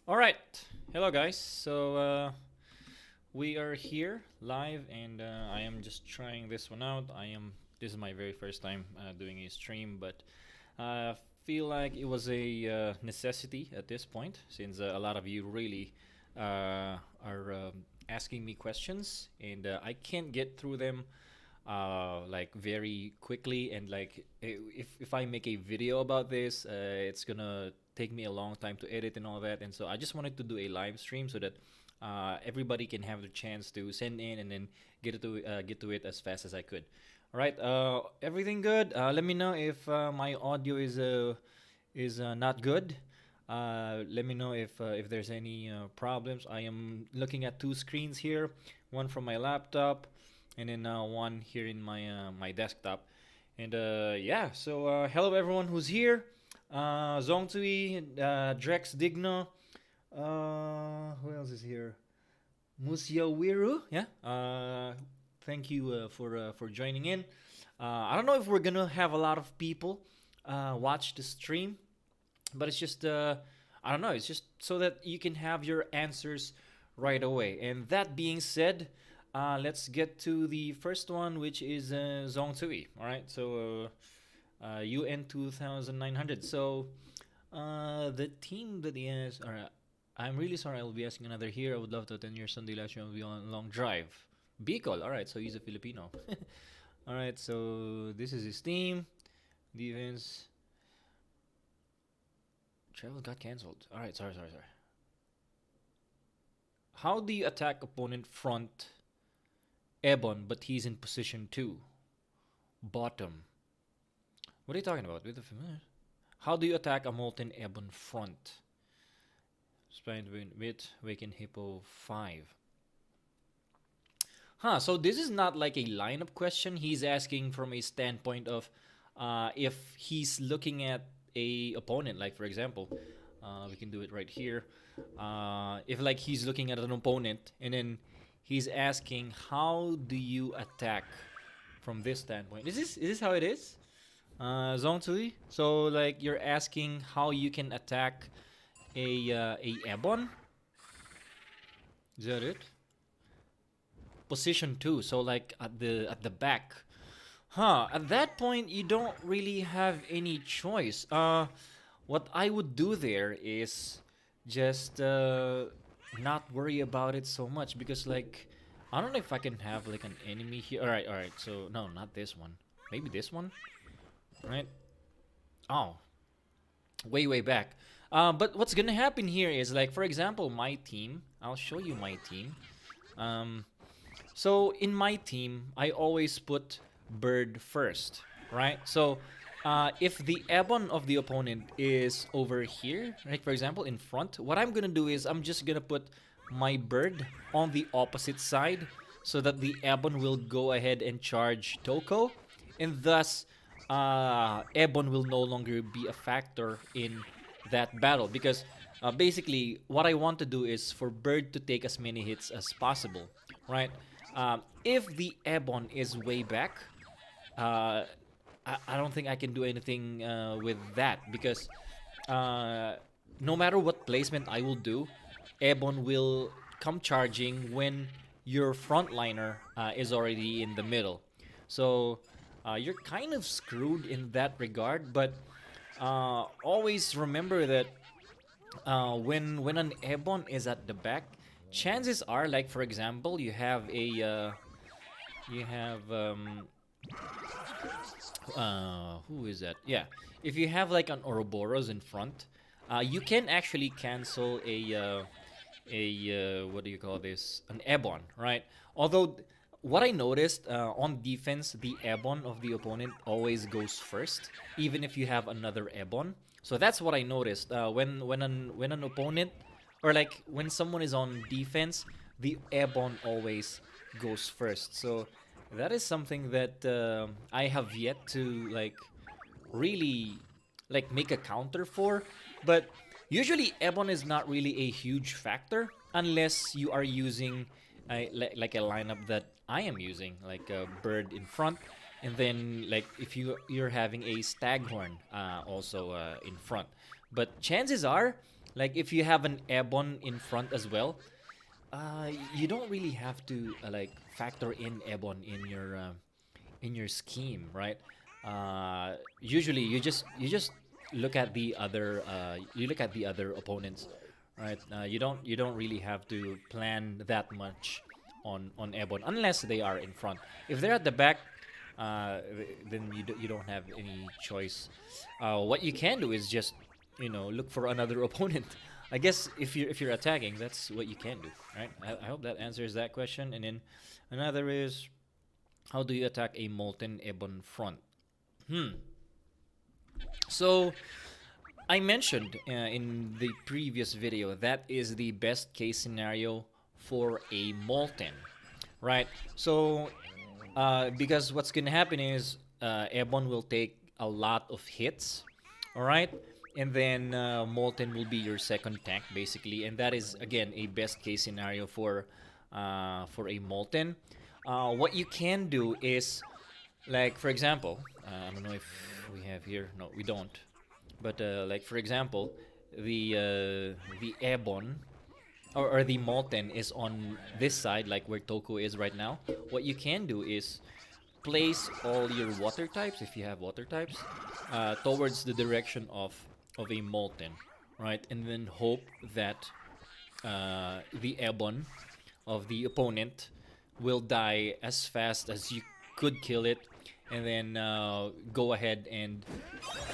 All right, hello guys. So We are here live, and I am just trying this one out. This is my very first time doing a stream, but I feel like it was a necessity at this point, since a lot of you really are asking me questions, and I can't get through them like very quickly. And like if I make a video about this, it's gonna take me a long time to edit and all that. And so I just wanted to do a live stream so that everybody can have the chance to send in and then get to it as fast as I could. All right, everything good? Let me know if my audio is not good. Let me know if there's any problems. I am looking at two screens here, one from my laptop, and then one here in my desktop. And yeah, so hello everyone who's here. Zongtui, Drex Digno, who else is here? Musyawiru, yeah. Thank you for joining in. I don't know if we're gonna have a lot of people watch the stream, but it's just I don't know. It's just so that you can have your answers right away. And that being said, let's get to the first one, which is Zongtui. All right, so UN 2900. So the team that he has. All right, I'm really sorry. I will be asking another here. I would love to attend your Sunday last year. Will be on a long drive. Bicol. All right, so he's a Filipino. All right, so this is his team. Defense. Travel got cancelled. All right, sorry. How do you attack opponent front Ebon, but he's in position 2? Bottom. What are you talking about? With the familiar? How do you attack a molten Ebon front? Spine with Waken Hippo 5. Huh, so this is not like a lineup question. He's asking from a standpoint of if he's looking at a opponent, like for example, we can do it right here. If like he's looking at an opponent and then he's asking how do you attack from this standpoint. Is this how it is? Zone 2. So like you're asking how you can attack a Ebon? Is that it? Position 2, so like at the back. Huh, at that point you don't really have any choice. What I would do there is just not worry about it so much, because like I don't know if I can have like an enemy here. All right, so no, not this one, maybe this one, right? Oh, way back. But what's gonna happen here is, like, for example, my team. I'll show you my team. um so in my team, I always put bird first, right? So if the ebon of the opponent is over here, right, for example, in front, what I'm gonna do is I'm just gonna put my bird on the opposite side so that the ebon will go ahead and charge Toko, and thus ebon will no longer be a factor in that battle, because basically what I want to do is for bird to take as many hits as possible, right? If the Ebon is way back, uh, I don't think I can do anything with that, because no matter what placement I will do, Ebon will come charging when your frontliner is already in the middle. So you're kind of screwed in that regard, but always remember that when an Ebon is at the back, chances are, like for example, you have who is that? Yeah, if you have like an Ouroboros in front, you can actually cancel a what do you call this? An Ebon, right? Although what I noticed on defense, the Ebon of the opponent always goes first, even if you have another Ebon. So that's what I noticed when an opponent, or like when someone is on defense, the Ebon always goes first. So that is something that I have yet to like really like make a counter for. But usually Ebon is not really a huge factor unless you are using like a lineup that I am using, like a bird in front, and then like if you're having a staghorn also in front. But chances are, like if you have an Ebon in front as well, You don't really have to like factor in Ebon in your scheme, right? Usually, you just look at the other you look at the other opponents, right? You don't really have to plan that much on Ebon unless they are in front. If they're at the back, then you don't have any choice. What you can do is just look for another opponent. I guess if you're attacking, that's what you can do, right? I hope that answers that question. And then another is, how do you attack a molten Ebon front? Hmm. So I mentioned in the previous video that is the best case scenario for a molten, right? So because what's gonna happen is Ebon will take a lot of hits, all right, and then molten will be your second tank basically, and that is again a best case scenario for a molten. What you can do is, like for example, I don't know if we have here. No, we don't. But like for example, the Ebon or the Molten is on this side, like where Toku is right now. What you can do is place all your water types, if you have water types, towards the direction of a Molten, right? And then hope that the Ebon of the opponent will die as fast as you could kill it, and then go ahead and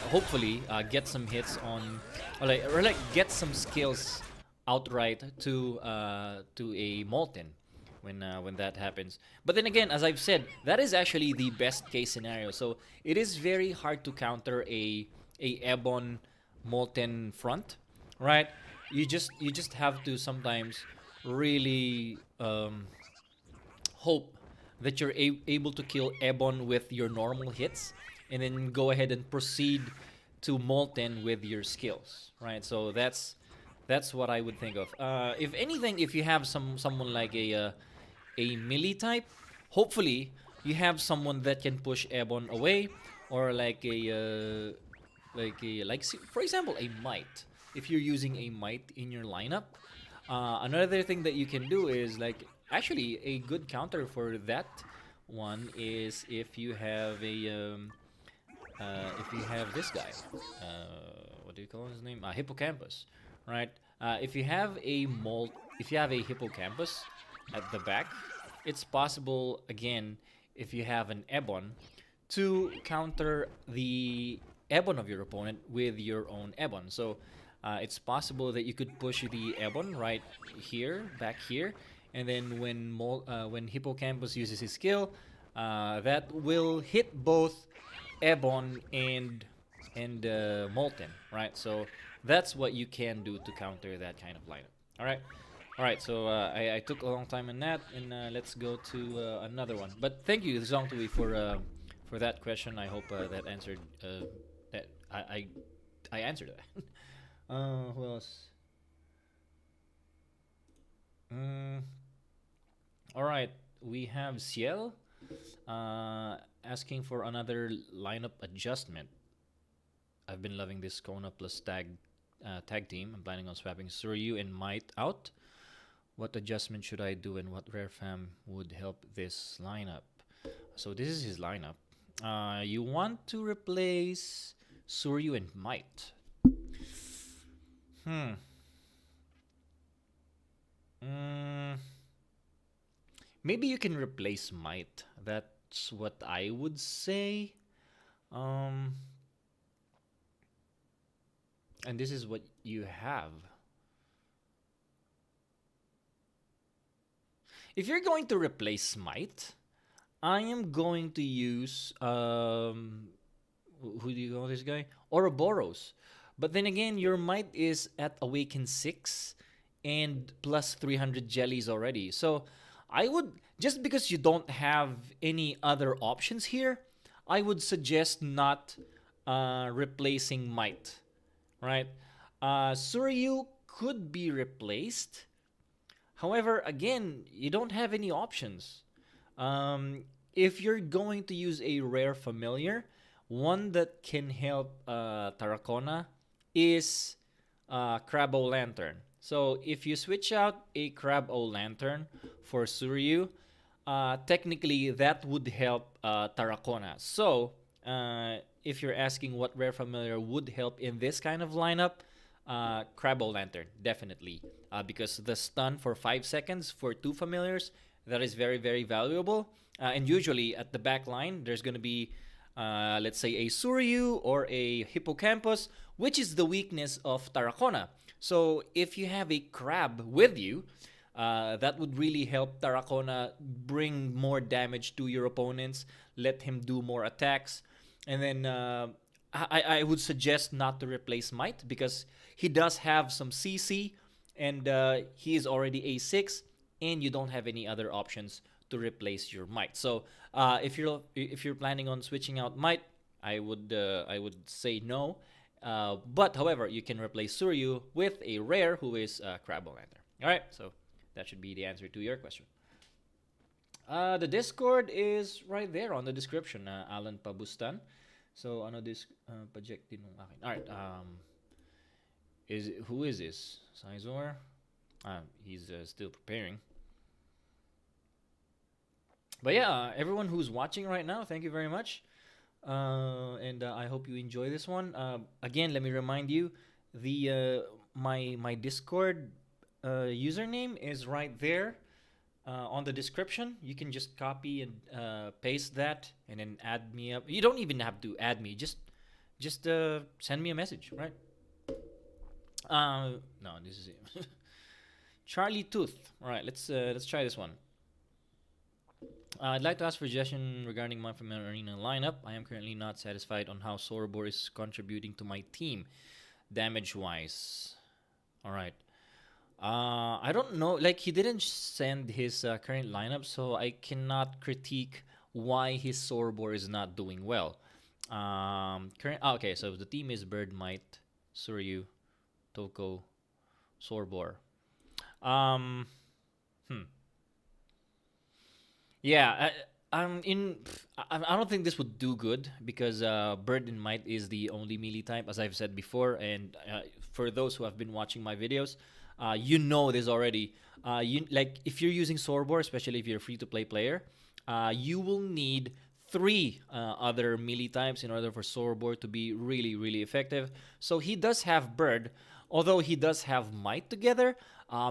hopefully get some hits on, or like get some skills outright to a molten when that happens. But then again, as I've said, that is actually the best case scenario. So it is very hard to counter a Ebon molten front, right? You just have to sometimes really hope that you're able to kill Ebon with your normal hits, and then go ahead and proceed to Molten with your skills, right? So that's what I would think of. If anything, if you have someone like a melee type, hopefully you have someone that can push Ebon away, or like for example a might. If you're using a might in your lineup, another thing that you can do is, like, actually a good counter for that one is if you have this guy, what do you call his name? Hippocampus, right? If you have a hippocampus at the back, it's possible again, if you have an Ebon, to counter the Ebon of your opponent with your own Ebon. So it's possible that you could push the Ebon right here, back here, and then when Hippocampus uses his skill, that will hit both Ebon and Molten, right? So that's what you can do to counter that kind of lineup. All right. So I took a long time on that, and let's go to another one. But thank you, Zongtui, for that question. I hope that answered that I answered that. Who else? Mm, all right, we have Ciel asking for another lineup adjustment. I've been loving this Kona plus tag team. I'm planning on swapping Suryu and Might out. What adjustment should I do, and what rare fam would help this lineup? So this is his lineup. You want to replace Suryu and Might. Hmm. Mm, maybe you can replace Might. That's what I would say. Um, and this is what you have. If you're going to replace Might, I am going to use who do you call this guy? Ouroboros. But then again, your Might is at Awaken 6 and plus 300 jellies already. So I would, just because you don't have any other options here, I would suggest not replacing Might, right? Suryu could be replaced. However, again, you don't have any options. If you're going to use a rare familiar, one that can help Tarracona is Crabbo Lantern. So if you switch out a Crab O Lantern for Suryu, technically that would help Tarracona. So if you're asking what rare familiar would help in this kind of lineup, Crab O Lantern, definitely. Because the stun for 5 seconds for 2 familiars, that is very, very valuable. And usually at the back line, there's going to be, let's say, a Suryu or a Hippocampus, which is the weakness of Tarracona. So if you have a Crab with you, that would really help Tarracona bring more damage to your opponents, let him do more attacks. And then I would suggest not to replace Might because he does have some CC and he is already A6 and you don't have any other options to replace your Might. So if you're planning on switching out Might, I would say no. But however, you can replace Suryu with a rare who is Crab Lantern. All right, so that should be the answer to your question. The Discord is right there on the description, Alan Pabustan. So ano this project din ng akin. All right, who is this? Sizor? He's still preparing. But yeah, everyone who's watching right now, thank you very much. And I hope you enjoy this one. Again, let me remind you, the my Discord username is right there on the description. You can just copy and paste that, and then add me up. You don't even have to add me. Just send me a message, right? No, this is it. Charlie Tooth. All right, let's try this one. I'd like to ask for a suggestion regarding my familiar arena lineup. I am currently not satisfied on how Sorobor is contributing to my team, damage-wise. All right. I don't know. Like, he didn't send his current lineup, so I cannot critique why his Sorobor is not doing well. Okay, so the team is Bird, Might, Suryu, Toko, Sorobor. Yeah, I don't think this would do good because Bird and Might is the only melee type, as I've said before. And for those who have been watching my videos, you know this already. If you're using Sorobor, especially if you're a free-to-play player, you will need 3 other melee types in order for Sorobor to be really, really effective. So he does have Bird, although he does have Might together.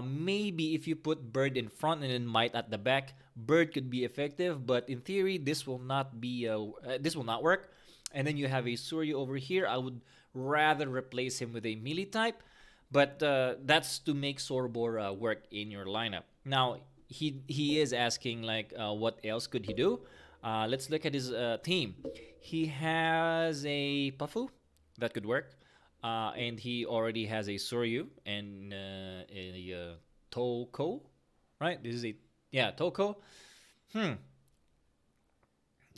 Maybe if you put Bird in front and then Might at the back, Bird could be effective. But in theory, this will not work. And then you have a Suryu over here. I would rather replace him with a melee type. But that's to make Sorobor work in your lineup. Now, he is asking, like, what else could he do? Let's look at his team. He has a Pafu. That could work. And he already has a Suryu and a Toko. Right? This is Toko.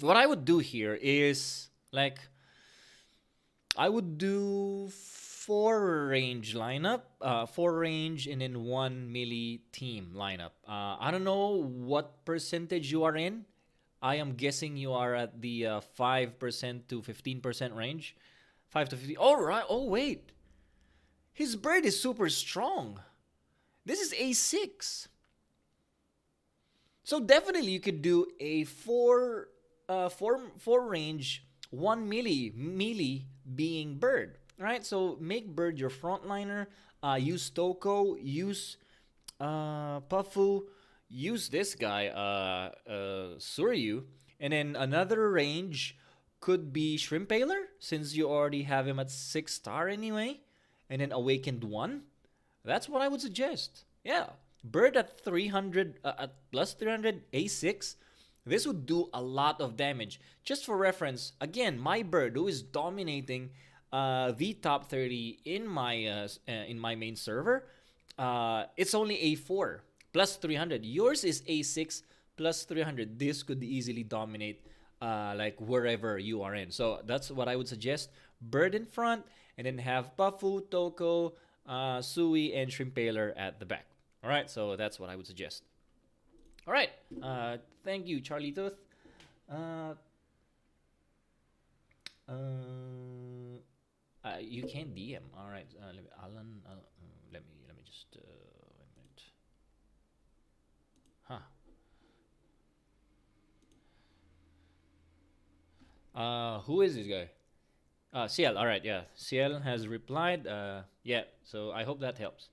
What I would do here is, like, I would do 4 range lineup, 4 range and then 1 melee team lineup. I don't know what percentage you are in. I am guessing you are at the 5% to 15% range. 5 to 15. All right. Oh, wait. His Bird is super strong. This is A6. So definitely you could do a 4 range, 1 melee being Bird. Right? So make Bird your frontliner. Use Toko. Use Pafu. Use this guy, Suryu. And then another range could be Shrimpaler, since you already have him at 6-star anyway. And then Awakened 1. That's what I would suggest. Yeah. Bird at 300, at plus 300, A6. This would do a lot of damage. Just for reference, again, my Bird, who is dominating the top 30 in my main server, it's only A4 plus 300. Yours is A6 plus 300. This could easily dominate like wherever you are in. So that's what I would suggest. Bird in front, and then have Pafu, Toko, Sui, and Shrimpaler at the back. All right, so that's what I would suggest. All right, thank you, Charlie Tooth. You can DM. All right, Alan. Let me just wait a minute. Huh. Who is this guy? CL. All right, yeah. CL has replied. Yeah. So I hope that helps.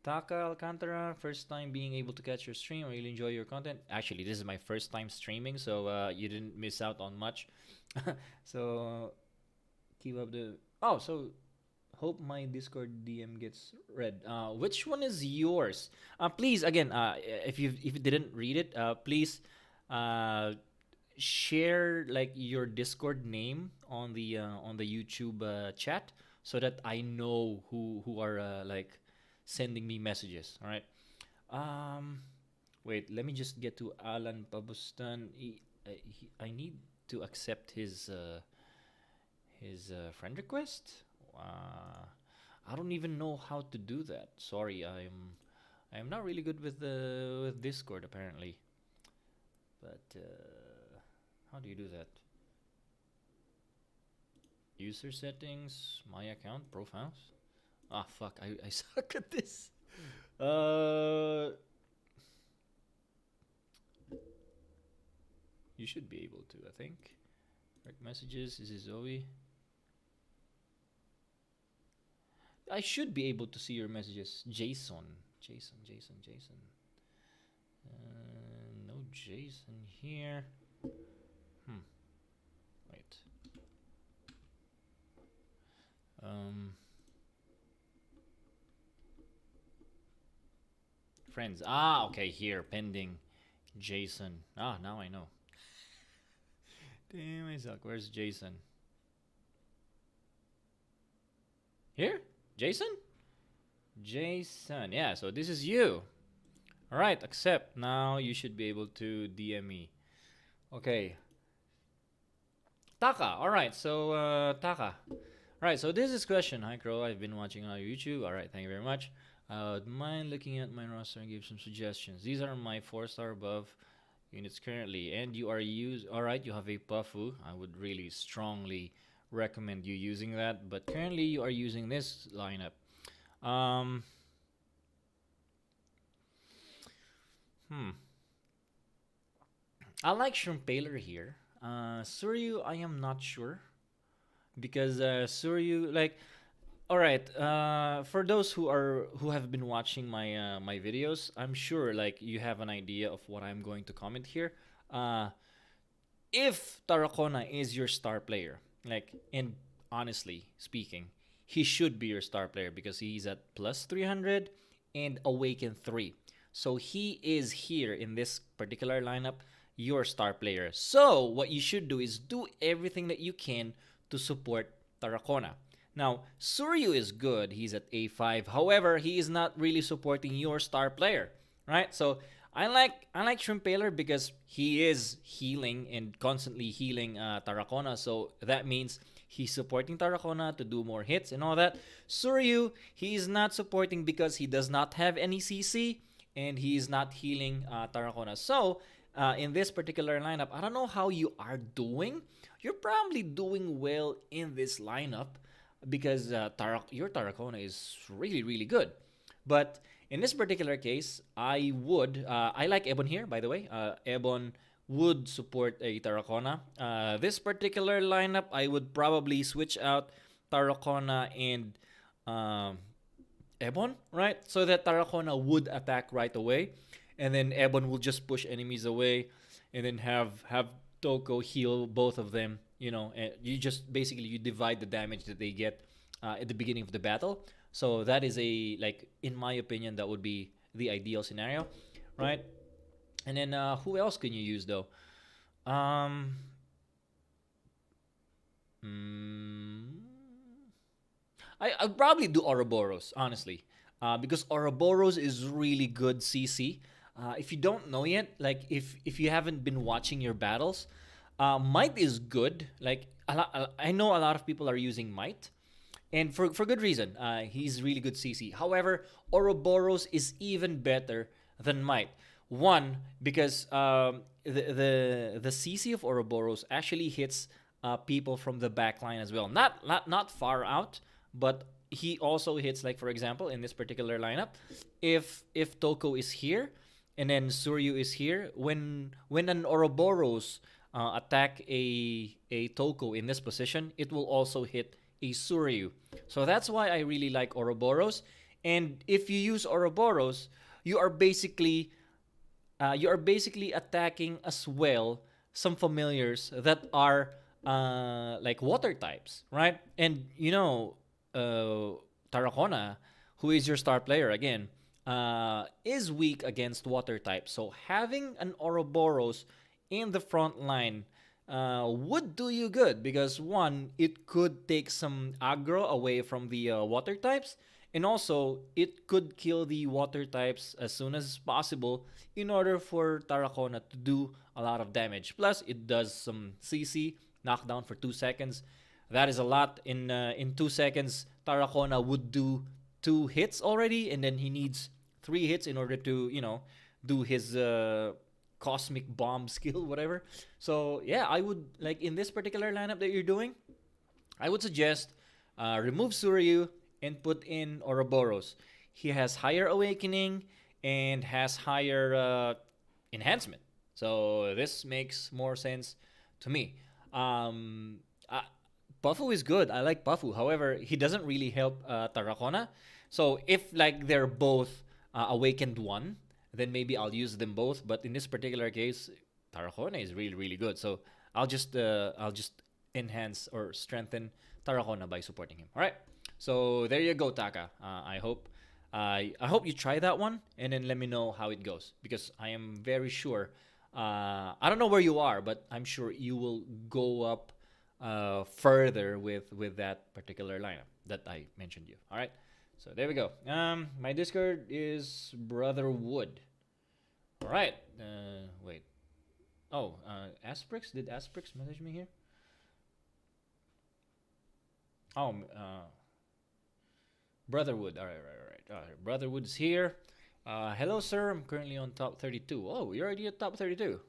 Taka Alcantara, first time being able to catch your stream. I really enjoy your content. Actually, this is my first time streaming, so you didn't miss out on much. So keep up the. Oh, so hope my Discord DM gets read. Which one is yours? Please again, if you didn't read it, please uh share like your Discord name on the YouTube chat so that I know who are like sending me messages. All right. Um, Wait. Let me just get to Alan Pabustan. I need to accept his friend request. Uh, I don't even know how to do that. Sorry, I'm not really good with Discord apparently. But how do you do that? User settings, my account, profiles. Ah, fuck! I suck at this. Uh, you should be able to. I think. Direct messages. This is Zoe. I should be able to see your messages. Jason. No Jason here. Wait. Friends. Ah, okay. Here, pending. Jason. Ah, now I know. Damn, I suck. Where's Jason? Here? Jason? Jason. Yeah, so this is you. All right, accept. Now you should be able to DM me. Okay. Taka. All right, so Taka. All right, so this is question. Hi, Crow. I've been watching on YouTube. All right, thank you very much. Mind looking at my roster and give some suggestions. These are my 4-star above units currently, and you are all right. You have a Puffu. I would really strongly recommend you using that. But currently, you are using this lineup. I like Shrimpaler here. Suryu, I am not sure because Suryu, like, all right. For those who have been watching my videos, I'm sure like you have an idea of what I'm going to comment here. Uh, if Tarakona is your star player, like, and honestly speaking, he should be your star player because he's at plus 300 and awaken 3. So he is here in this particular lineup, your star player. So what you should do is do everything that you can to support Tarakona. Now, Suryu is good. He's at A5. However, he is not really supporting your star player, right? So I like Shrimpaler because he is healing and constantly healing Tarakona. So that means he's supporting Tarakona to do more hits and all that. Suryu, he is not supporting because he does not have any CC and he is not healing Tarakona. So in this particular lineup, I don't know how you are doing. You're probably doing well in this lineup because your Tarakona is really, really good. But in this particular case, I like Ebon here, by the way. Ebon would support a Tarakona. This particular lineup, I would probably switch out Tarakona and Ebon, right? So that Tarakona would attack right away. And then Ebon will just push enemies away. And then have Toko heal both of them. You know, and you just basically you divide the damage that they get at the beginning of the battle. So that is in my opinion, that would be the ideal scenario, right? And then who else can you use though? Um, mm, I'd probably do Ouroboros, honestly, because Ouroboros is really good CC. If you don't know yet, like if you haven't been watching your battles, Might is good. Like I know a lot of people are using Might, and for good reason. He's really good CC. However, Ouroboros is even better than Might. One, because the CC of Ouroboros actually hits people from the back line as well. Not far out, but he also hits, like for example in this particular lineup, if Toko is here and then Suryu is here, when an Ouroboros attack a Toko in this position, it will also hit a Suryu. So that's why I really like Ouroboros. And if you use Ouroboros, you are basically attacking as well some familiars that are like water types, right? And Tarracona, who is your star player again, is weak against water types. So having an Ouroboros in the front line would do you good because one, it could take some aggro away from the water types, and also it could kill the water types as soon as possible in order for Tarracona to do a lot of damage. Plus, it does some CC knockdown for 2 seconds. That is a lot. In 2 seconds, Tarracona would do 2 hits already, and then he needs 3 hits in order to do his cosmic bomb skill, whatever. So yeah, I would like in this particular lineup that you're doing, I would suggest remove Suryu and put in Ouroboros. He has higher awakening and has higher enhancement. So this makes more sense to me. Pafu is good. I like Pafu. However, he doesn't really help Tarracona. So if like they're both awakened one, then maybe I'll use them both. But in this particular case, Tarracona is really really good. So I'll just enhance or strengthen Tarracona by supporting him. All right. So there you go, Taka. I hope you try that one and then let me know how it goes because I am very sure. I don't know where you are, but I'm sure you will go up further with that particular lineup that I mentioned you. All right. So there we go. My Discord is Brother Wood. All right. Wait. Oh, Asprix? Did Asprix message me here? Oh, Brotherwood. All right, all right. Brotherwood is here. Hello, sir. I'm currently on top 32. Oh, you're already at top 32.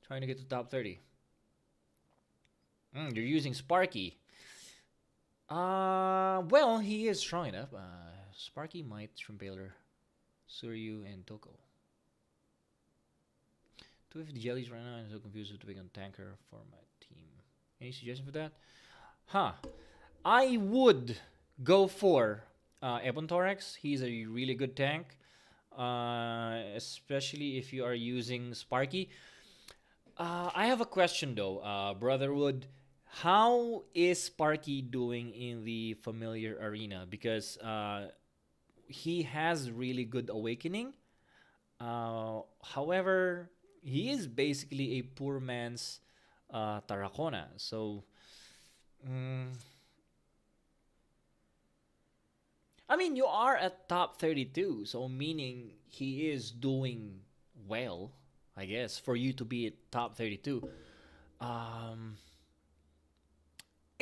Trying to get to top 30. You're using Sparky. Well, he is strong enough. Sparky, Might, Shrimpiler, Suryu, and Toko. 250 jellies right now. I'm so confused with to pick on tanker for my team. Any suggestion for that? Huh. I would go for Ebon Thorax. He's a really good tank. Especially if you are using Sparky. I have a question though, Brotherwood. How is Sparky doing in the familiar arena? Because he has really good awakening. However, he is basically a poor man's Tarracona. So, I mean, you are at top 32, so meaning he is doing well, I guess, for you to be at top 32.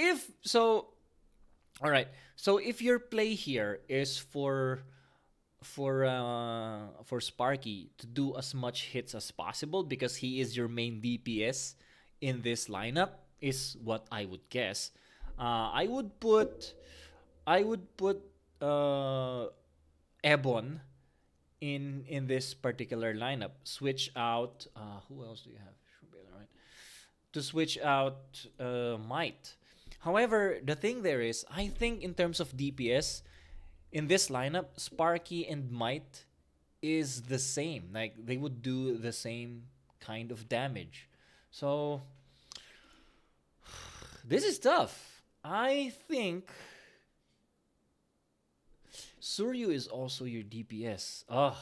If so, all right. So if your play here is for Sparky to do as much hits as possible because he is your main DPS in this lineup, is what I would guess. I would put Ebon in this particular lineup. Switch out. Who else do you have? Right. To switch out Might. However, the thing there is, I think in terms of DPS, in this lineup, Sparky and Might is the same. Like they would do the same kind of damage. So this is tough. I think Suryu is also your DPS. Ugh.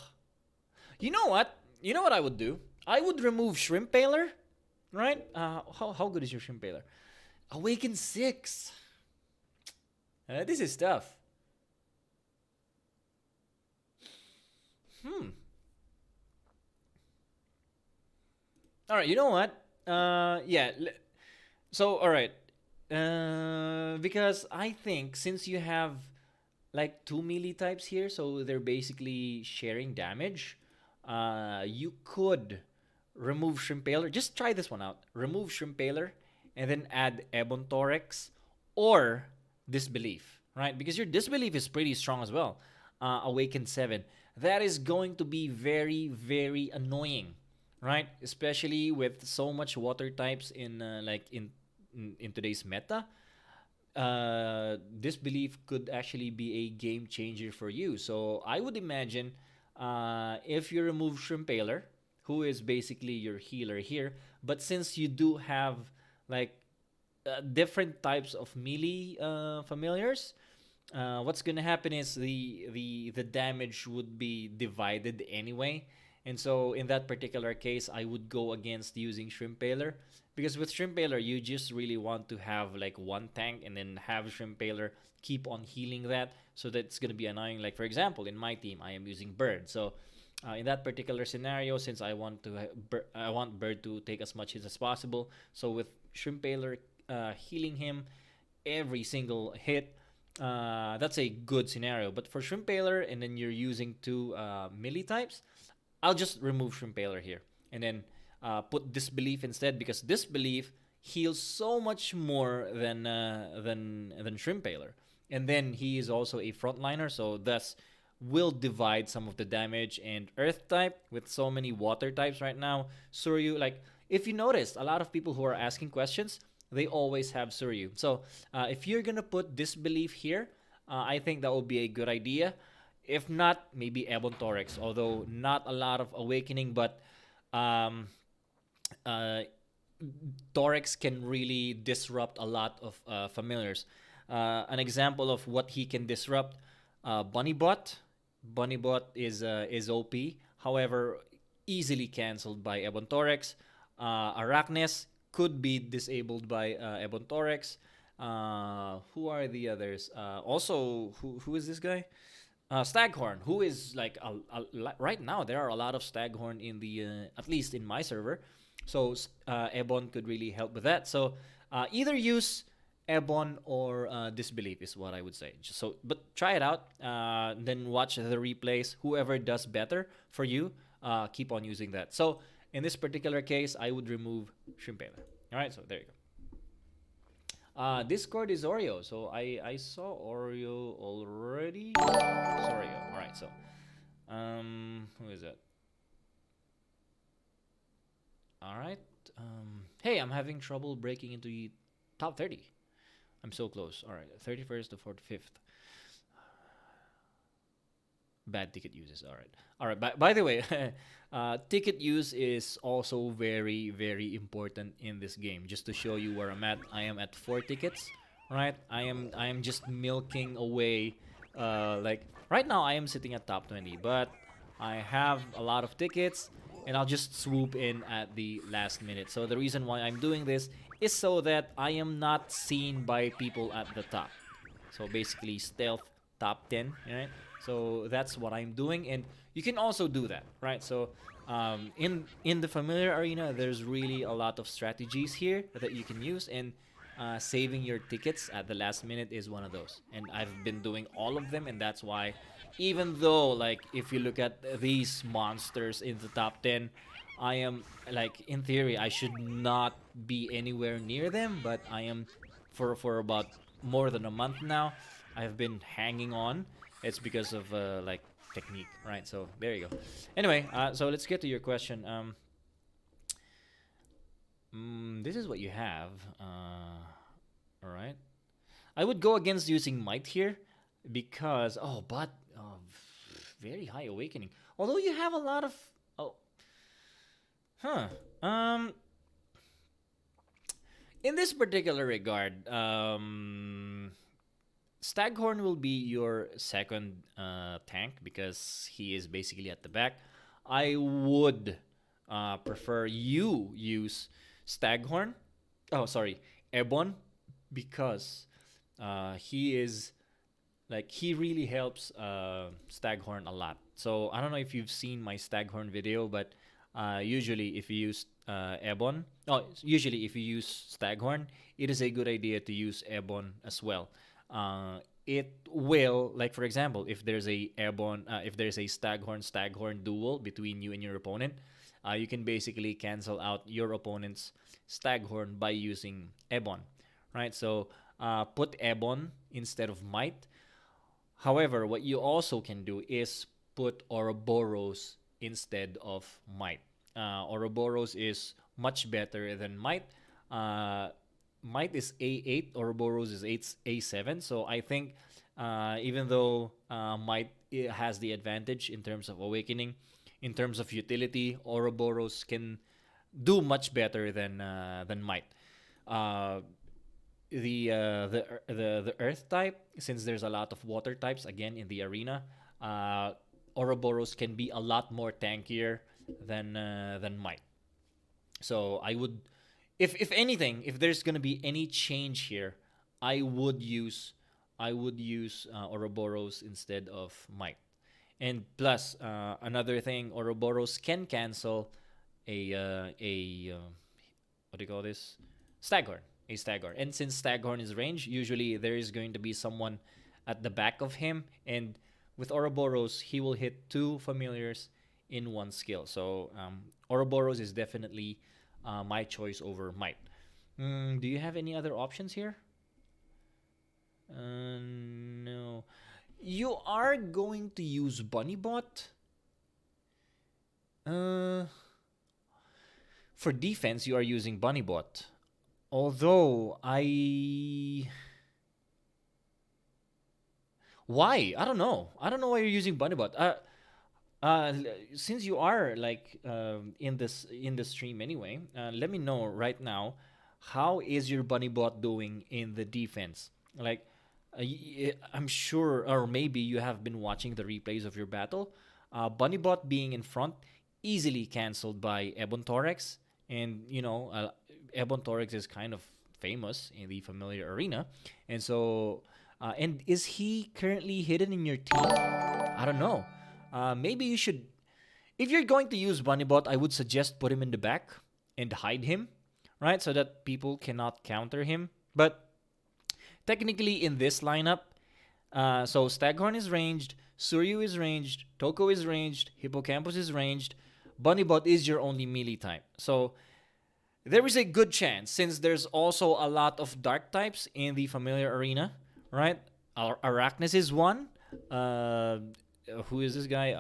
You know what? You know what I would do? I would remove Shrimp Paler, right? How good is your Shrimp Paler? Awaken 6. This is tough. All right, you know what? Yeah. So, all right. Because I think since you have like two melee types here, so they're basically sharing damage. You could remove Shrimpaler. Just try this one out. Remove Shrimpaler and then add Ebon Thorax or Disbelief. right? Because your disbelief is pretty strong as well. Awaken 7. That is going to be very, very annoying, right? Especially with so much water types in in today's meta. This belief could actually be a game changer for you. So I would imagine if you remove Shrimpaler, who is basically your healer here, but since you do have like different types of melee familiars, what's gonna happen is the damage would be divided anyway. And so in that particular case, I would go against using Shrimpaler, because with Shrimpaler you just really want to have like one tank and then have Shrimpaler keep on healing that, so that it's gonna be annoying. Like for example, in my team, I am using Bird, so in that particular scenario, since I want I want Bird to take as much hits as possible, so with Shrimpaler healing him every single hit, that's a good scenario. But for Shrimpaler, and then you're using two melee types, I'll just remove Shrimpaler here and then put Disbelief instead, because Disbelief heals so much more than Shrimpaler, and then he is also a frontliner, so thus will divide some of the damage. And Earth type with so many water types right now, Suryu, like if you notice, a lot of people who are asking questions, they always have Suryu. So if you're gonna put Disbelief here, I think that would be a good idea. If not, maybe Ebon Torix, although not a lot of awakening, but um, uh, Torix can really disrupt a lot of familiars. An example of what he can disrupt: Bunnybot. Bunnybot is OP. However, easily cancelled by Ebon Torix. Arachnes could be disabled by Ebon Torix. Who are the others? Also, who is this guy? Staghorn, who is like right now there are a lot of Staghorn in the at least in my server, so Ebon could really help with that. So either use Ebon or Disbelief is what I would say. But try it out, then watch the replays. Whoever does better for you, keep on using that. So in this particular case, I would remove Shrimpaler. All right, so there you go. Discord is Oreo, so I saw Oreo already. It's Oreo. All right, so who is that? All right. Hey, I'm having trouble breaking into the top 30. I'm so close. All right, 31st to 45th. Bad ticket uses. All right. All right. By the way, ticket use is also very, very important in this game. Just to show you where I'm at, I am at 4 tickets. Right. I am just milking away. Like right now, I am sitting at top 20, but I have a lot of tickets, and I'll just swoop in at the last minute. So the reason why I'm doing this is so that I am not seen by people at the top. So basically, stealth top 10. Right. So that's what I'm doing, and you can also do that, right? So in the familiar arena, there's really a lot of strategies here that you can use, and saving your tickets at the last minute is one of those. And I've been doing all of them, and that's why, even though like if you look at these monsters in the top 10, I am like in theory I should not be anywhere near them, but I am for about more than a month now. I've been hanging on. It's because of like technique, right? So there you go. Anyway, so let's get to your question. This is what you have. All right. I would go against using might here because but very high awakening. Although you have a lot of huh. In this particular regard, Staghorn will be your second tank because he is basically at the back. I would prefer you use Staghorn. Oh, sorry, Ebon, because he is like he really helps Staghorn a lot. So I don't know if you've seen my Staghorn video, but usually if you use usually if you use Staghorn, it is a good idea to use Ebon as well. It will, like for example, if there's a Airborne, if there's a Staghorn duel between you and your opponent, you can basically cancel out your opponent's Staghorn by using Ebon, right? So put Ebon instead of Might. However, what you also can do is put Ouroboros instead of Might. Ouroboros is much better than Might. Uh, Might is A8, Ouroboros is A7. So I think even though Might has the advantage in terms of awakening, in terms of utility, Ouroboros can do much better than Might. Uh, the earth type, since there's a lot of water types again in the arena, uh, Ouroboros can be a lot more tankier than Might. So I would, if anything, if there's gonna be any change here, I would use Ouroboros instead of Might. And plus, another thing, Ouroboros can cancel a what do you call this? Staghorn. A Staghorn. And since Staghorn is range, usually there is going to be someone at the back of him. And with Ouroboros, he will hit two familiars in one skill. So Ouroboros is definitely my choice over Might. Do you have any other options here? No. You are going to use Bunnybot? For defense, you are using Bunnybot. Although why? I don't know. I don't know why you're using Bunnybot. Uh, since you are like in the stream anyway, let me know right now, how is your Bunnybot doing in the defense? Like, I'm sure, or maybe you have been watching the replays of your battle. Bunnybot being in front, easily canceled by Ebon Torex, and Ebon Torex is kind of famous in the familiar arena, and so and is he currently hidden in your team? I don't know. Maybe you should, if you're going to use Bunnybot, I would suggest put him in the back and hide him, right, so that people cannot counter him. But technically in this lineup, so Staghorn is ranged, Suryu is ranged, Toko is ranged, Hippocampus is ranged, Bunnybot is your only melee type. So there is a good chance, since there's also a lot of dark types in the familiar arena, right? Arachnis is one. Who is this guy?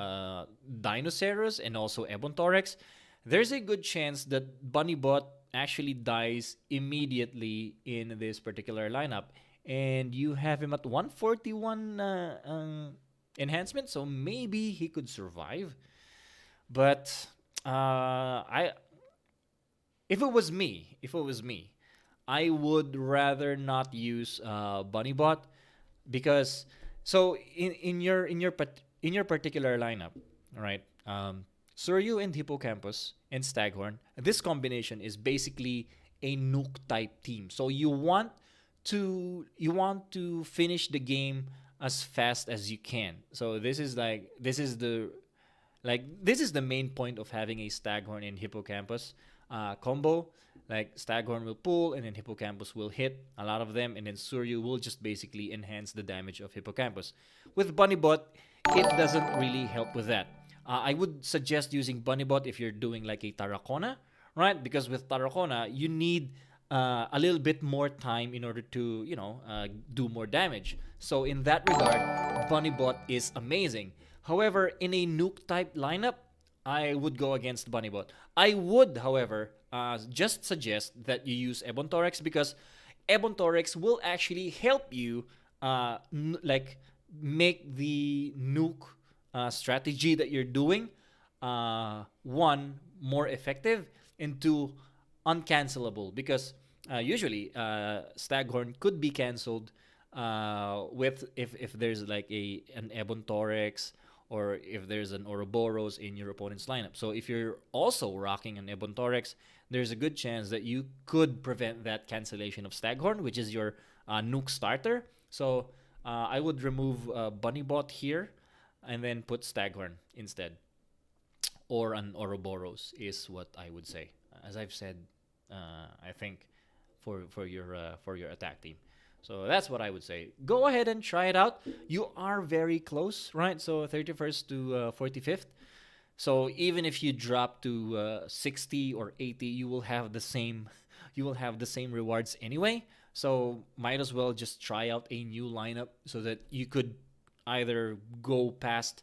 Dinosaurus and also Ebon Torex. There's a good chance that Bunnybot actually dies immediately in this particular lineup. And you have him at 141 enhancement, so maybe he could survive. But I if it was me, I would rather not use Bunnybot, because so in your particular lineup, right? Suryu and Hippocampus and Staghorn. This combination is basically a nuke type team. So you want to finish the game as fast as you can. So this is the main point of having a Staghorn and Hippocampus combo. Like, Staghorn will pull and then Hippocampus will hit a lot of them, and then Suryu will just basically enhance the damage of Hippocampus. With Bunnybot, it doesn't really help with that. I would suggest using Bunnybot if you're doing like a Tarracona, right? Because with Tarracona, you need a little bit more time in order to, do more damage. So in that regard, Bunnybot is amazing. However, in a nuke type lineup, I would go against Bunnybot. I would, however, just suggest that you use Ebon Torex, because Ebon Torex will actually help you make the nuke strategy that you're doing, one, more effective, and two, uncancelable, because usually Staghorn could be cancelled with if there's like an Ebon Torex, or if there's an Ouroboros in your opponent's lineup. So if you're also rocking an Ebon Torex, there's a good chance that you could prevent that cancellation of Staghorn, which is your nuke starter. So I would remove Bunnybot here and then put Staghorn instead, or an Ouroboros is what I would say. As I've said, I think for your attack team. So that's what I would say. Go ahead and try it out. You are very close, right? So 31st to 45th. So even if you drop to 60 or 80, you will have the same rewards anyway. So might as well just try out a new lineup so that you could either go past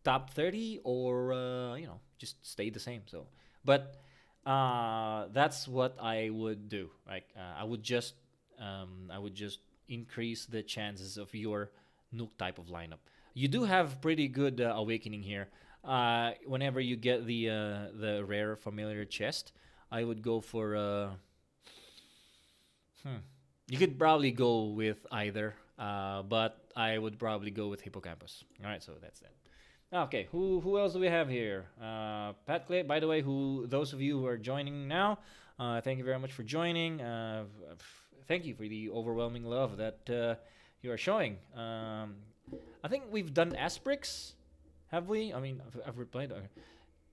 top 30 or just stay the same. So, but that's what I would do. Like I would just increase the chances of your nuke type of lineup. You do have pretty good awakening here. Whenever you get the rare familiar chest, I would go for You could probably go with either, but I would probably go with hippocampus. All right, so that's that. Okay, who else do we have here? Pat Clay. By the way, who those of you who are joining now, thank you very much for joining. Thank you for the overwhelming love that you are showing. I think we've done Asprix, have we? I mean, I've replied.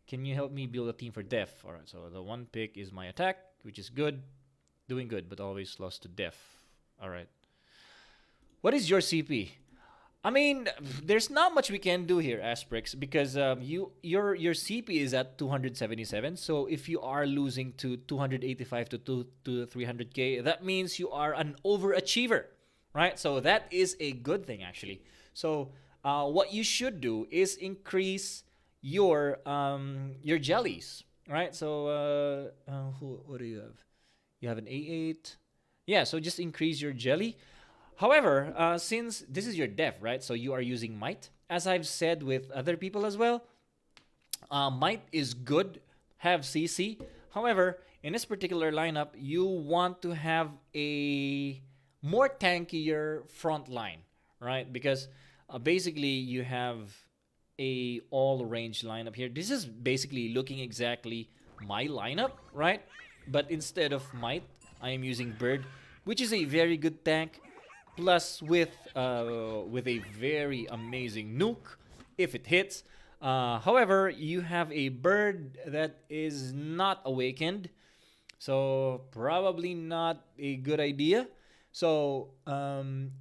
Can you help me build a team for Def? All right, so the one pick is my attack, which is good, doing good, but always lost to Def. All right. What is your CP? I mean, there's not much we can do here, Asprix, because your CP is at 277. So if you are losing to 285 to 300k, that means you are an overachiever, right? So that is a good thing actually. So what you should do is increase your jellies, right? So what do you have? You have an A8. Yeah, so just increase your jelly. However, since this is your def, right? So you are using might. As I've said with other people as well, might is good, have CC. However, in this particular lineup, you want to have a more tankier front line, right? Because basically you have a all range lineup here. This is basically looking exactly my lineup, right? But instead of might, I am using bird, which is a very good tank. Plus with a very amazing nuke if it hits. However, you have a bird that is not awakened, so probably not a good idea. So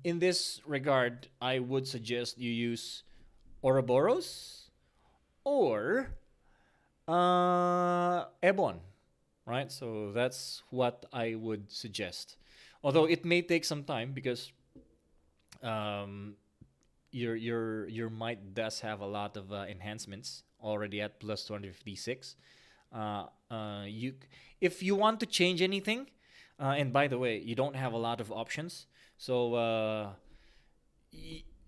in this regard, I would suggest you use Ouroboros or Airborne, right? So that's what I would suggest. Although it may take some time because your might does have a lot of enhancements already at plus 256. You if you want to change anything, and by the way, you don't have a lot of options, so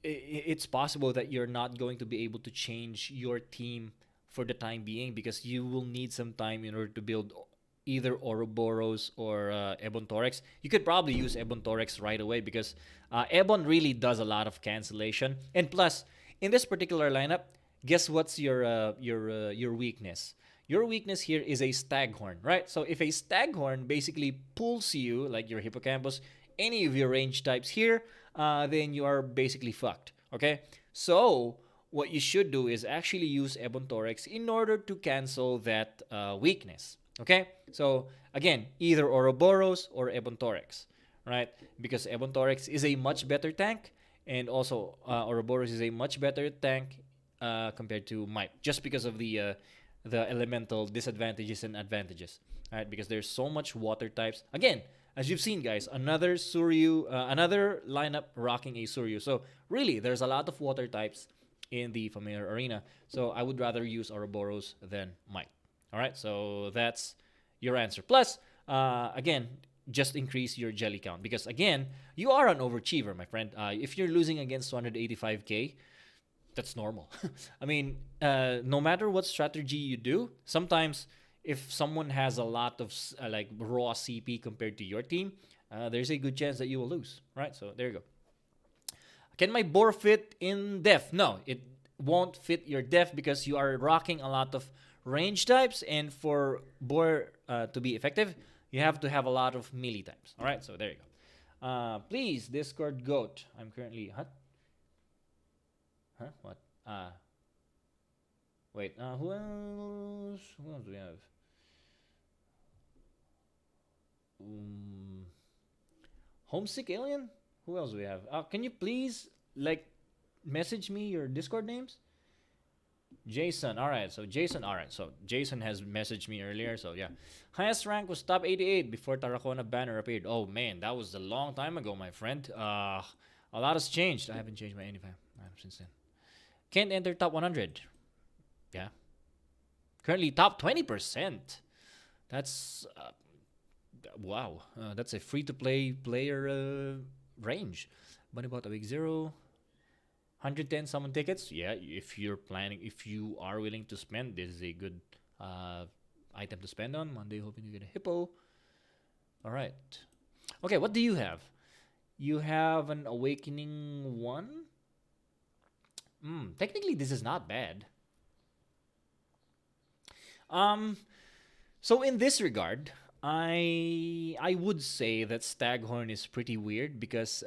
it's possible that you're not going to be able to change your team for the time being because you will need some time in order to build either Ouroboros or Ebon Torex. You could probably use Ebon Torex right away because Ebon really does a lot of cancellation. And plus, in this particular lineup, guess what's your weakness? Your weakness here is a Staghorn, right? So if a Staghorn basically pulls you, like your Hippocampus, any of your range types here, then you are basically fucked, okay? So what you should do is actually use Ebon Torex in order to cancel that weakness. Okay, so again, either Ouroboros or Ebon Torex, right? Because Ebon Torex is a much better tank, and also Ouroboros is a much better tank compared to Might, just because of the elemental disadvantages and advantages, right? Because there's so much water types. Again, as you've seen, guys, another Suryu, another lineup rocking a Suryu. So really, there's a lot of water types in the familiar arena. So I would rather use Ouroboros than Might. All right, so that's your answer. Plus, again, just increase your jelly count because again, you are an overachiever, my friend. If you're losing against 285k, that's normal. I mean, no matter what strategy you do, sometimes if someone has a lot of like raw CP compared to your team, there's a good chance that you will lose. Right? So there you go. Can my boar fit in def? No, it won't fit your def because you are rocking a lot of range types, and for boar to be effective, you have to have a lot of melee types. All right, so there you go. Please, Discord goat. I'm currently what? Wait. Who else? Who else do we have? Homesick alien. Who else do we have? Can you please like message me your Discord names? Jason. All right. So Jason. All right. So Jason has messaged me earlier. So yeah, highest rank was top 88 before Tarracona banner appeared. Oh man, that was a long time ago, my friend. A lot has changed. I haven't changed my 85 since then. Can't enter top 100. Yeah. Currently top 20%. That's wow. That's a free to play player range. What about a week 0? 110 summon tickets. Yeah, if you're planning, if you are willing to spend, this is a good uh, item to spend on. Monday, hoping to get a hippo. All right. Okay, what do you have? You have an awakening 1. Technically, this is not bad. Um, so in this regard, I would say that Staghorn is pretty weird because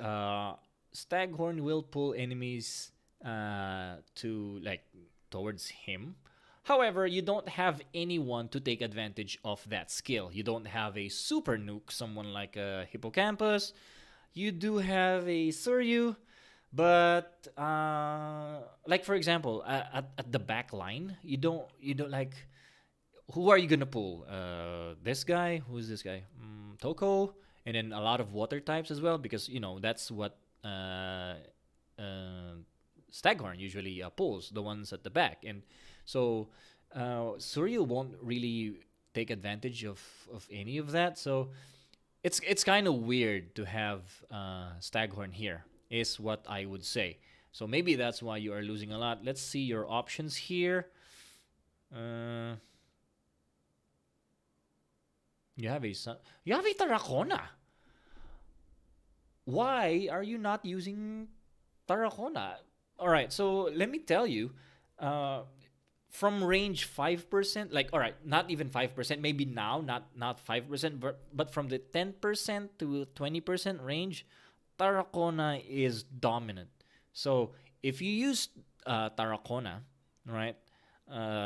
Staghorn will pull enemies to like towards him. However, you don't have anyone to take advantage of that skill. You don't have a super nuke, someone like a Hippocampus. You do have a Suryu, but like for example, at the back line, you don't like who are you gonna pull? This guy? Who's this guy? Toko, and then a lot of water types as well, because that's what Staghorn usually pulls, the ones at the back, and so Suryo won't really take advantage of any of that. So it's kind of weird to have Staghorn here, is what I would say. So maybe that's why you are losing a lot. Let's see your options here. Uh, you have a Tarracona. Why are you not using Tarracona? All right, so let me tell you, uh, from range 5%, like all right, not even 5%, maybe now, not 5%, but from the 10% to 20% range, Tarracona is dominant. So if you use Tarracona, right,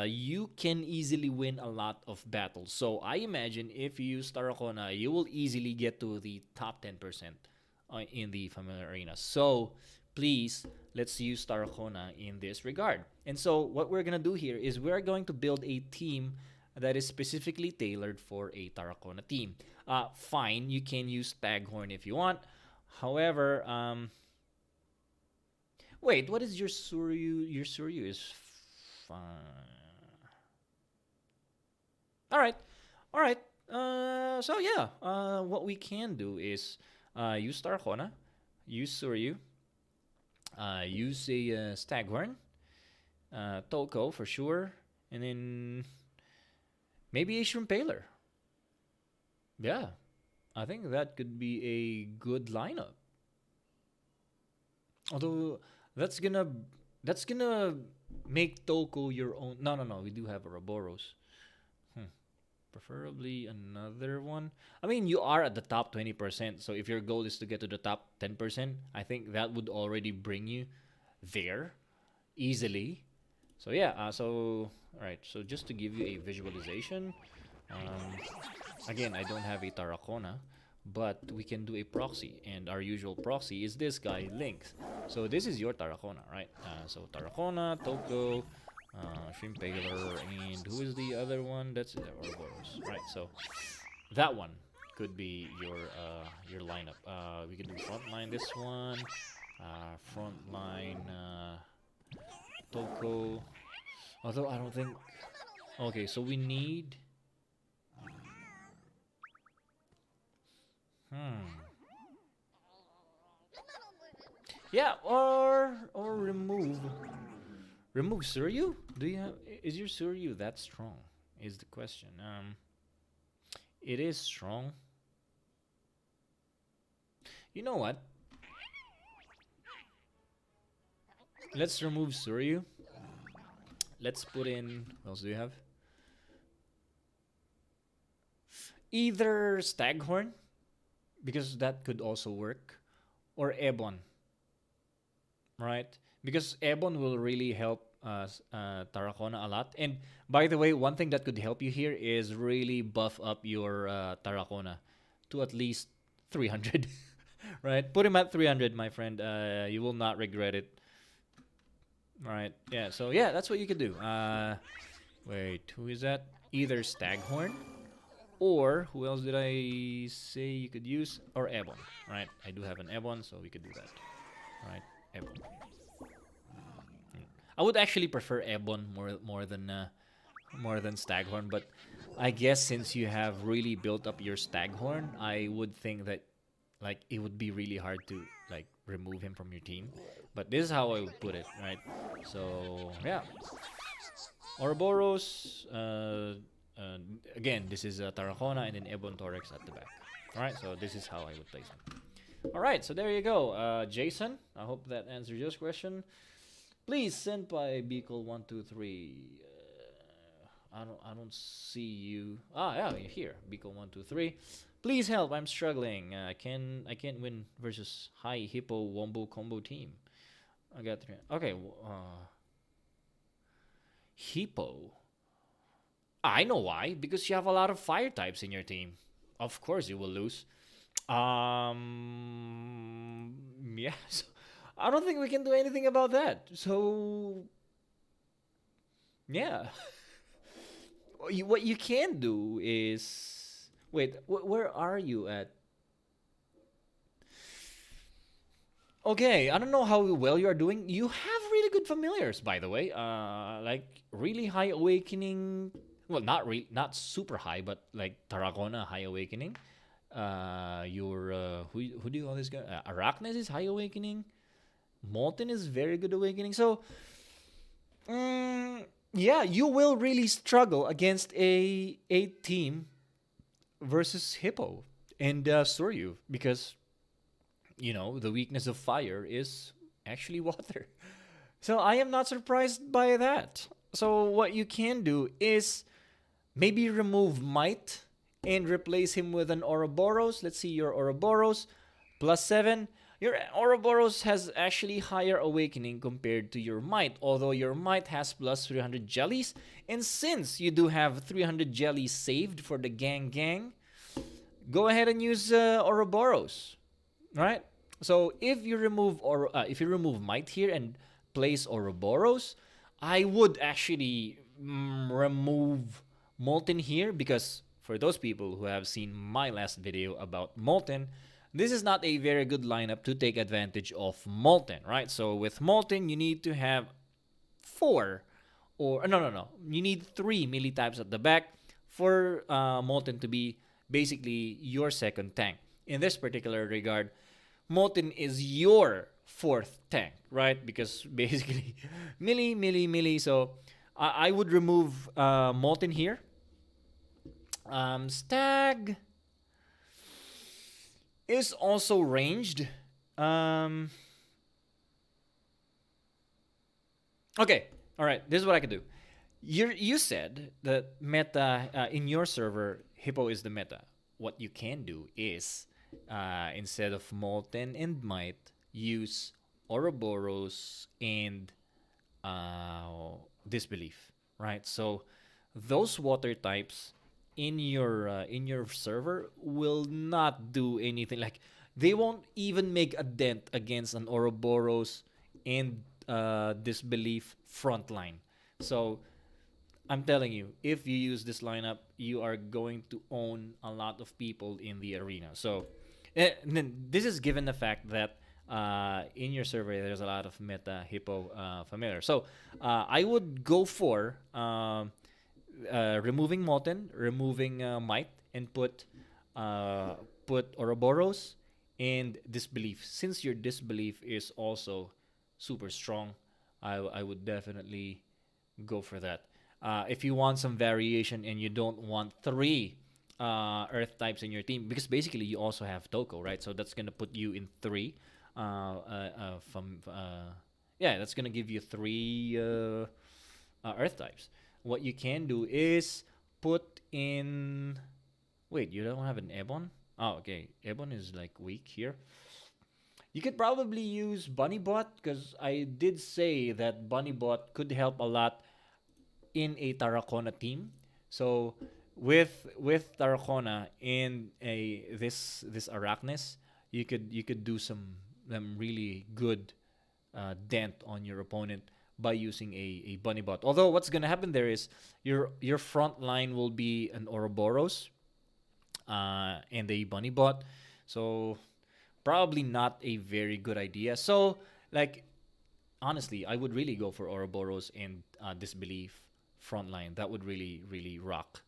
you can easily win a lot of battles. So I imagine if you use Tarracona, you will easily get to the top 10% in the familiar arena. So please, let's use Tarracona in this regard. And so what we're going to do here is we're going to build a team that is specifically tailored for a Tarracona team. Fine, you can use Staghorn if you want. However, wait, what is your Suryu? Your Suryu is fine. All right, all right. So yeah, what we can do is use Tarracona, use Suryu, use a Staghorn, Toko for sure, and then maybe a Shrimpaler. Yeah, I think that could be a good lineup. Although that's gonna that's gonna make Toko your own. No, no, no. We do have a Roboros. Hmm. Preferably another one. I mean, you are at the top 20%. So if your goal is to get to the top 10%, I think that would already bring you there easily. So yeah. All right. So just to give you a visualization, um, again, I don't have a Tarracona, but we can do a proxy, and our usual proxy is this guy, Lynx. So this is your Tarracona, right? So Tarracona, Toko, Shrimpaler, and who is the other one? That's Ouroboros, right? So that one could be your lineup. We can do frontline this one, frontline Toko. Although I don't think. Okay, so we need. Hmm. Yeah, or remove Suryu. Do you have? Is your Suryu that strong? Is the question. It is strong. You know what? Let's remove Suryu. Let's put in. What else do you have? Either Staghorn, because that could also work, or Airborne, right? Because Airborne will really help Tarracona a lot. And by the way, one thing that could help you here is really buff up your Tarracona to at least 300, right? Put him at 300, my friend. You will not regret it. All right. Yeah. So yeah, that's what you could do. Wait, who is that? Either Staghorn or who else did I say you could use? Or Ebon. Right. I do have an Ebon, so we could do that. All right. Ebon. I would actually prefer Ebon more than Staghorn, but I guess since you have really built up your Staghorn, I would think that like it would be really hard to like remove him from your team. But this is how I would put it, right? So yeah, Ouroboros. Again, this is Tarracona and then Ebon Torex at the back. All right, so this is how I would place him. All right, so there you go, Jason. I hope that answers your question. Please send by Beagle123. I don't see you. Ah, yeah, you're here. Beagle123. Please help. I'm struggling. I can't win versus high hippo wombo combo team. I got three. Okay. Hippo. I know why. Because you have a lot of fire types in your team. Of course you will lose. Yeah. So I don't think we can do anything about that. So yeah. What you can do is wait. Where are you at? Okay, I don't know how well you are doing. You have really good familiars, by the way. Like really high awakening. Well, not super high, but like Tarragona high awakening. Your who do you call this guy? Arachnes is high awakening. Molten is very good awakening. So, yeah, you will really struggle against a team versus Hippo and Soryu because the weakness of fire is actually water. So I am not surprised by that. So what you can do is maybe remove Might and replace him with an Ouroboros. Let's see your Ouroboros +7. Your Ouroboros has actually higher awakening compared to your Might, although your Might has +300 jellies. And since you do have 300 jellies saved for the gang, go ahead and use Ouroboros, right? So if you remove Might here and place Ouroboros, I would actually remove Molten here because for those people who have seen my last video about Molten, this is not a very good lineup to take advantage of Molten, right? So with Molten, you need to have 4 or no. You need 3 melee types at the back for Molten to be basically your second tank. In this particular regard, Molten is your 4th tank, right? Because basically melee. So I would remove Molten here. Stag is also ranged. Okay, all right. This is what I could do. You said that meta in your server, Hippo is the meta. What you can do is instead of Molten and Might, use Ouroboros and Disbelief, right? So those water types in your server will not do anything. Like they won't even make a dent against an Ouroboros and Disbelief frontline. So I'm telling you, if you use this lineup, you are going to own a lot of people in the arena. So, and then this is given the fact that in your server there's a lot of meta hippo familiar. So, I would go for removing Molten, removing Might, and put Ouroboros and Disbelief. Since your Disbelief is also super strong, I would definitely go for that. If you want some variation and you don't want 3 Earth types in your team, because basically you also have Toko, right? So that's gonna put you in 3. That's gonna give you 3 Earth types. What you can do is put in. Wait, you don't have an Ebon? Oh, okay. Ebon is like weak here. You could probably use Bunnybot because I did say that Bunnybot could help a lot in a Tarracona team. So with Tarracona in this Arachnes, you could do some really good dent on your opponent by using a bunny bot. Although what's gonna happen there is your front line will be an Ouroboros and a bunny bot. So probably not a very good idea. So like honestly, I would really go for Ouroboros and Disbelief frontline. That would really rock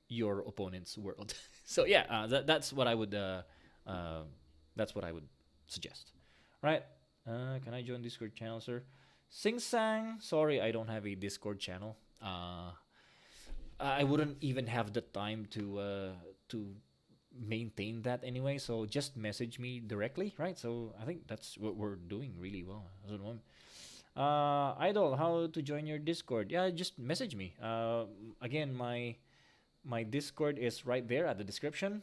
your opponent's world. So yeah, that's what I would that's what I would suggest. Right? Can I join Discord channel, sir? Sing Sang. Sorry, I don't have a Discord channel. I wouldn't even have the time to maintain that anyway. So just message me directly, right? So I think that's what we're doing really well. Idol, how to join your Discord? Yeah, just message me. Again, my Discord is right there at the description.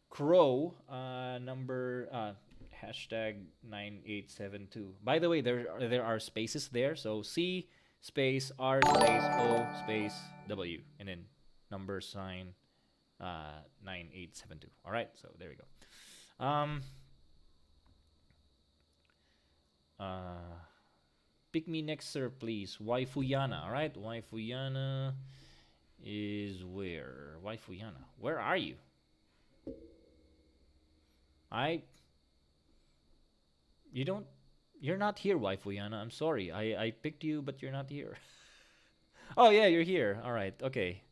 Crow number hashtag 9872. By the way, there are spaces there. So C space R space O space W and then number sign 9872. All right, so there we go. Pick me next, sir, please. Waifuyana. All right, Waifuyana is where? Waifuyana, where are you? You don't. You're not here, Waifuyana. I'm sorry. I picked you, but you're not here. Oh yeah, you're here. All right. Okay.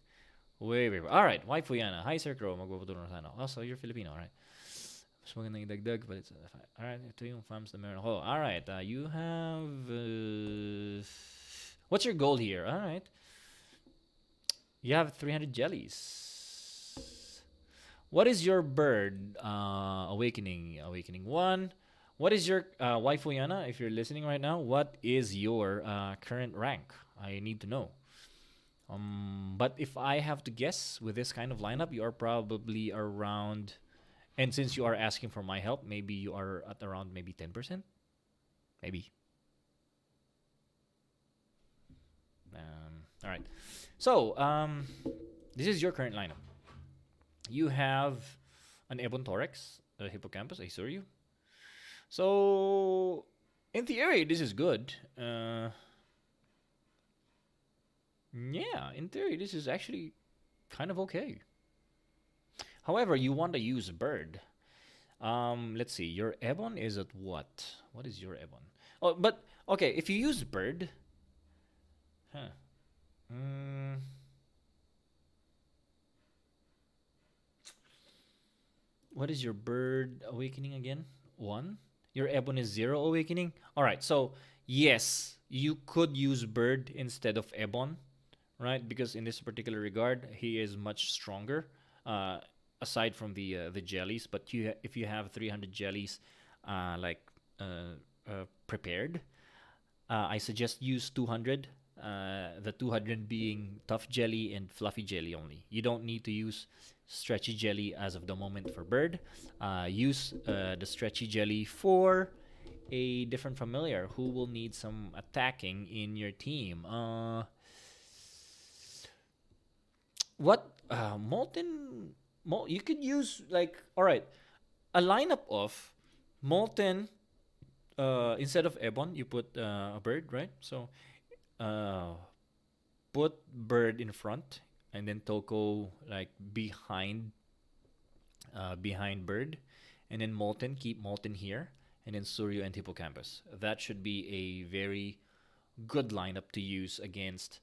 Wait. All right. Waifuyana. Hi, Sir Crow. Magpapaturo na sana. Oh, so you're Filipino. All right. Mas magandang idagdag, but it's all right. Ito yung fams na meron ako. All right. You have. What's your goal here? All right. You have 300 jellies. What is your bird? Awakening 1. What is your Waifuyana? If you're listening right now, what is your current rank? I need to know. But if I have to guess, with this kind of lineup, you are probably around. And since you are asking for my help, maybe you are at around maybe 10%, maybe. All right. So this is your current lineup. You have an Airborne Thorax, a Hippocampus, a Suryu. So, in theory, this is good. Yeah, in theory, this is actually kind of okay. However, you want to use Bird. Let's see. Your Ebon is at what? What is your Ebon? Oh, but okay. If you use Bird, what is your Bird awakening again? 1. Your Ebon is 0 awakening. All right. So yes, you could use Bird instead of Ebon, right? Because in this particular regard, he is much stronger. Aside from the jellies, but if you have 300 jellies, prepared, I suggest use 200. The 200 being tough jelly and fluffy jelly only. You don't need to use stretchy jelly as of the moment for Bird. Use the stretchy jelly for a different familiar who will need some attacking in your team. Molten? You could use all right, a lineup of Molten. Instead of Ebon, you put a Bird, right? So put Bird in front, and then Toko behind Bird, and then Molten. Keep Molten here, and then Suryu and Hippocampus. That should be a very good lineup to use against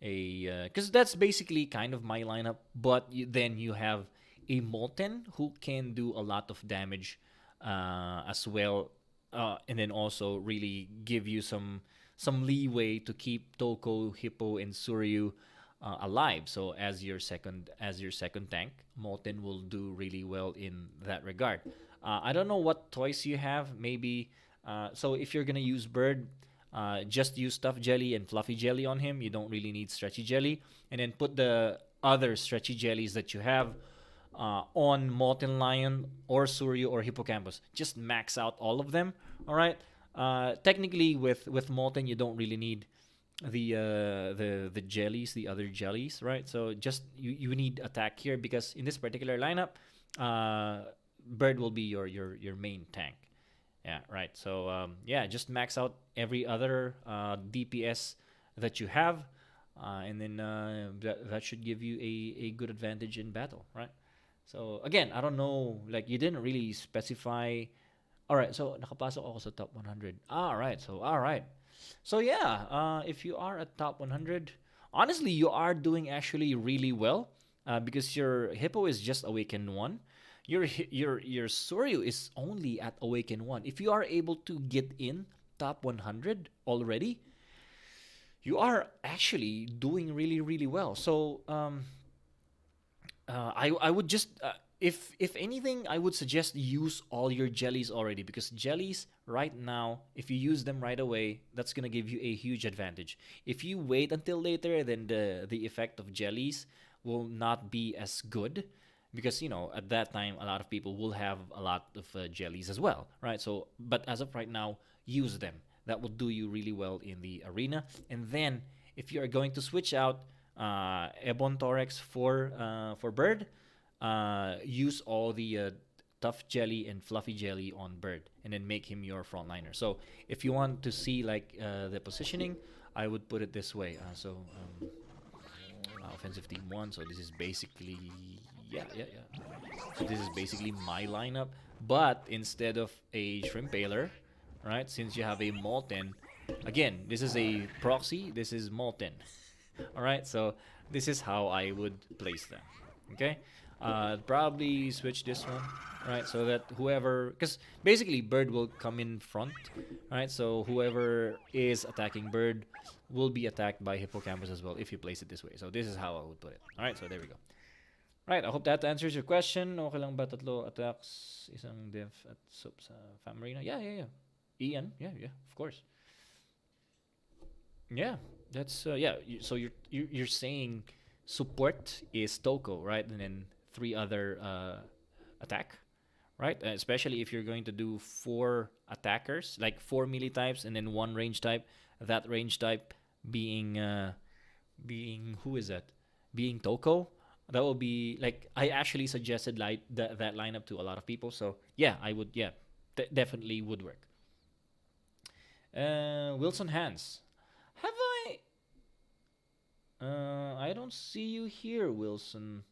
because that's basically kind of my lineup. But then you have a Molten who can do a lot of damage as well, and then also really give you some leeway to keep Toko, Hippo, and Suryu alive. So as your second tank, Molten will do really well in that regard. I don't know what toys you have. Maybe so if you're gonna use Bird, just use Stuffed Jelly and Fluffy Jelly on him. You don't really need Stretchy Jelly, and then put the other Stretchy Jellies that you have on Molten Lion or Suryu or Hippocampus. Just max out all of them. All right. Technically, with Molten, you don't really need the jellies, the other jellies, right? So just you need attack here because in this particular lineup, Bird will be your main tank. Yeah, right. So yeah, just max out every other DPS that you have, and then that should give you a good advantage in battle, right? So again, I don't know, like you didn't really specify. All right, so nakapasok ako sa top 100. All right, so all right. So yeah, if you are at top 100, honestly, you are doing actually really well because your Hippo is just Awakened 1. Your Soryu is only at Awakened 1. If you are able to get in top 100 already, you are actually doing really really well. So I would just if anything, I would suggest use all your jellies already, because jellies right now, if you use them right away, that's gonna give you a huge advantage. If you wait until later, then the effect of jellies will not be as good, because at that time a lot of people will have a lot of jellies as well, right? So but as of right now, use them. That will do you really well in the arena. And then if you are going to switch out Ebon Thorax for Bird, use all the tough jelly and fluffy jelly on Bird, and then make him your frontliner. So if you want to see like the positioning, I would put it this way. Offensive team one. So this is basically yeah. So this is basically my lineup, but instead of a shrimp paler, right? Since you have a molten, again, this is a proxy. This is molten. All right, so this is how I would place them. Okay, probably switch this one, right? So that whoever, because basically Bird will come in front, right? So whoever is attacking Bird will be attacked by Hippocampus as well if you place it this way. So this is how I would put it. All right, so there we go. Right, I hope that answers your question. Okay lang ba tatlo attacks, isang def at sub sa Fam Arena? Yeah. Ian, yeah, of course. Yeah, that's yeah. So you're saying support is Toko, right? And then three other attack, right? Especially if you're going to do four attackers, like four melee types, and then one range type. That range type being who is that? Being Toko. That will be like I actually suggested like that lineup to a lot of people. So yeah, I would definitely would work. Wilson Hans. Have I don't see you here, Wilson.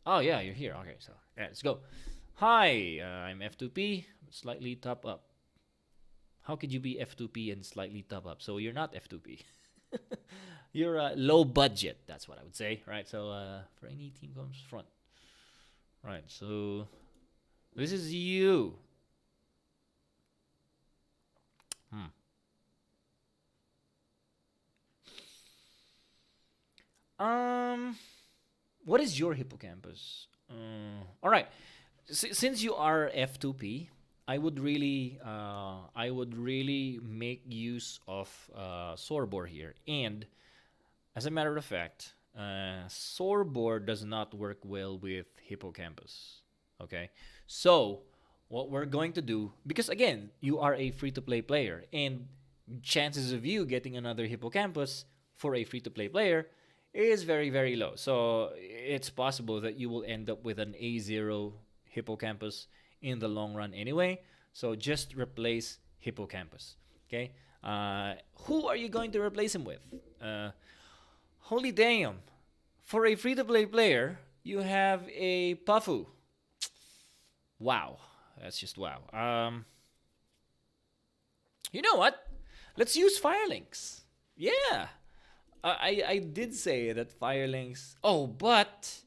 Oh yeah, you're here. Okay, so yeah, let's go. Hi, I'm F2P, slightly top up. How could you be F2P and slightly top up? So you're not F2P. You're low budget. That's what I would say, right? So for any team comes front, right? So this is you. What is your hippocampus? All right. Since you are F2P, I would really make use of Sorbor here. And as a matter of fact, Sorbor does not work well with hippocampus. Okay, so what we're going to do, because again, you are a free-to-play player, and chances of you getting another hippocampus for a free-to-play player is very very low. So it's possible that you will end up with an A0 hippocampus in the long run anyway. So just replace hippocampus. Okay. Who are you going to replace him with? Holy damn! For a free-to-play player, you have a Pafu. Wow, that's just wow. You know what? Let's use Firelinks. Yeah, I did say that Firelinks. Oh, but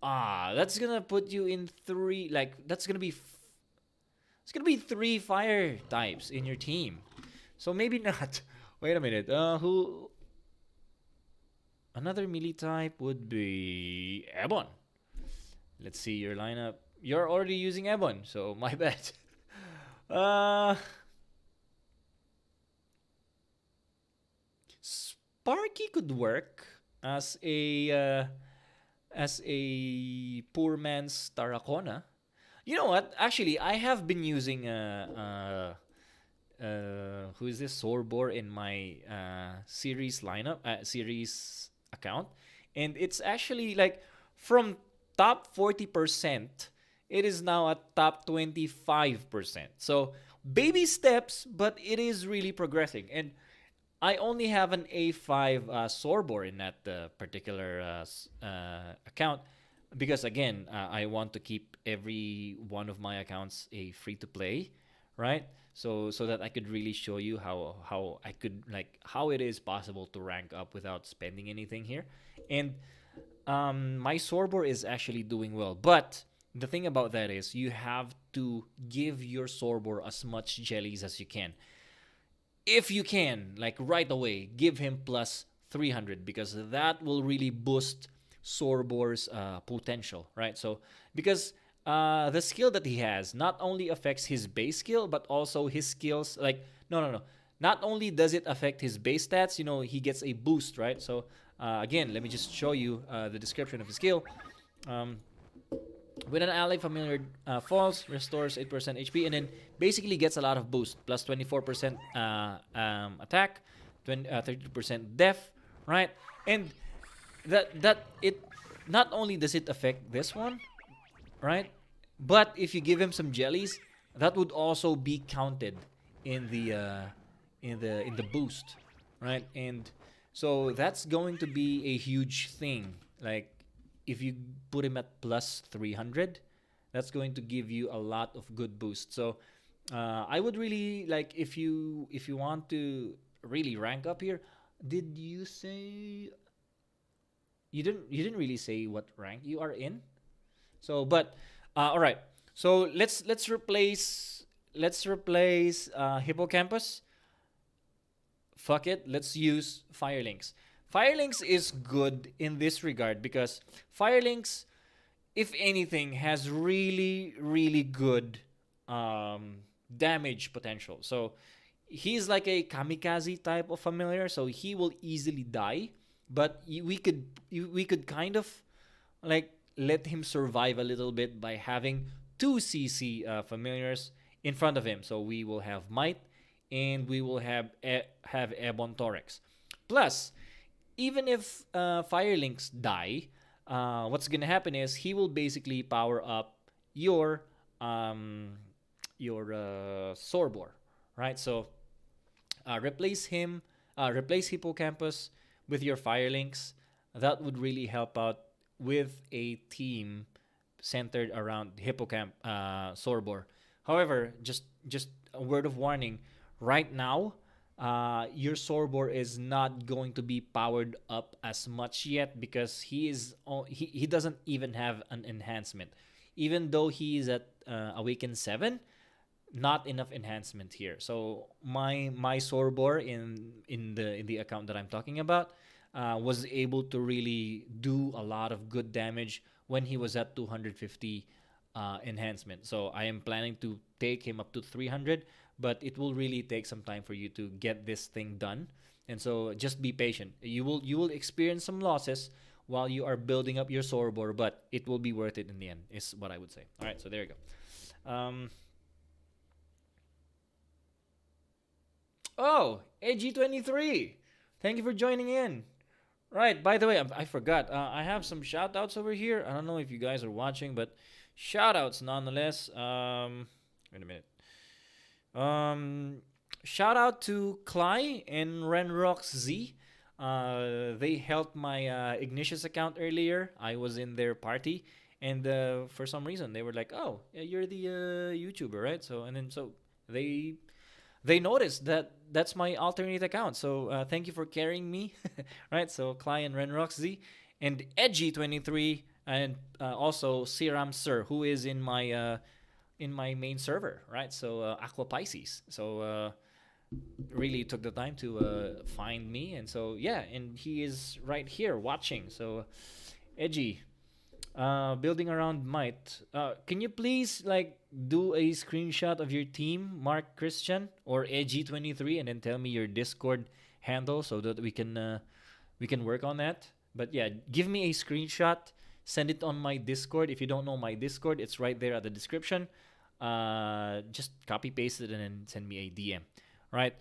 that's gonna put you in three. Like that's gonna be. It's gonna be three fire types in your team, so maybe not. Wait a minute. Who? Another melee type would be Airborne. Let's see your lineup. You're already using Airborne, so my bad. Sparky could work as a poor man's Tarracona. You know what? Actually, I have been using who is this Sorbor in my series lineup, series account, and it's actually like from top 40%, it is now at top 25%. So baby steps, but it is really progressing. And I only have an A5 Sorbor in that particular account because again, I want to keep every one of my accounts a free to play, right? So that I could really show you how I could like how it is possible to rank up without spending anything here. And my Sorbor is actually doing well, but the thing about that is you have to give your Sorbor as much jellies as you can. If you can, like right away, give him plus 300 because that will really boost Sorbor's potential, right? So, because the skill that he has not only affects his base skill, but also his skills. Like, no. Not only does it affect his base stats, he gets a boost, right? So, again, let me just show you the description of his skill. Um, when an ally familiar falls, restores 8% HP, and then basically gets a lot of boost. Plus 24% attack, 32% def, right? And that it not only does it affect this one, right? But if you give him some jellies, that would also be counted in the boost, right? And so that's going to be a huge thing. Like if you put him at plus 300, that's going to give you a lot of good boost. So I would really like if you want to really rank up here. Did you say you didn't really say what rank you are in? So, but all right. So let's replace Hippocampus. Fuck it. Let's use Firelinks. Firelinks is good in this regard because Firelinks, if anything, has really really good damage potential. So he's like a kamikaze type of familiar. So he will easily die, but we could kind of like let him survive a little bit by having two CC familiars in front of him. So we will have Might and we will have Airborne Thorax. Plus, even if Firelinks die, what's gonna happen is he will basically power up your Sorbor, right? So replace Hippocampus with your Firelinks. That would really help out with a team centered around Sorbor. However, just a word of warning: right now, your Sorbor is not going to be powered up as much yet because he doesn't even have an enhancement. Even though he is at Awaken 7, not enough enhancement here. So my Sorbor in the account that I'm talking about was able to really do a lot of good damage when he was at 250 enhancement. So I am planning to take him up to 300, but it will really take some time for you to get this thing done. And so just be patient. You will experience some losses while you are building up your Sorbor, but it will be worth it in the end, is what I would say. All right, so there you go. Oh, AG23. Thank you for joining in. Right, by the way, I forgot. I have some shout outs over here. I don't know if you guys are watching, but shout outs nonetheless. Wait a minute. Shout out to Cly and Renrox Z. They helped my Ignatius account earlier. I was in their party, and for some reason they were like, "Oh, yeah, you're the YouTuber, right?" So they noticed that that's my alternate account. So thank you for carrying me, right? So Cly and Renrox Z and Edgy23 and also Siram Sir, who is in my main server, right? So Aqua Pisces. So really took the time to find me, and so yeah, and he is right here watching. So Edgy, building around Might. Can you please like do a screenshot of your team, Mark Christian or Edgy23, and then tell me your Discord handle so that we can work on that. But yeah, give me a screenshot. Send it on my Discord. If you don't know my Discord, it's right there at the description. Just copy paste it and then send me a DM. Right?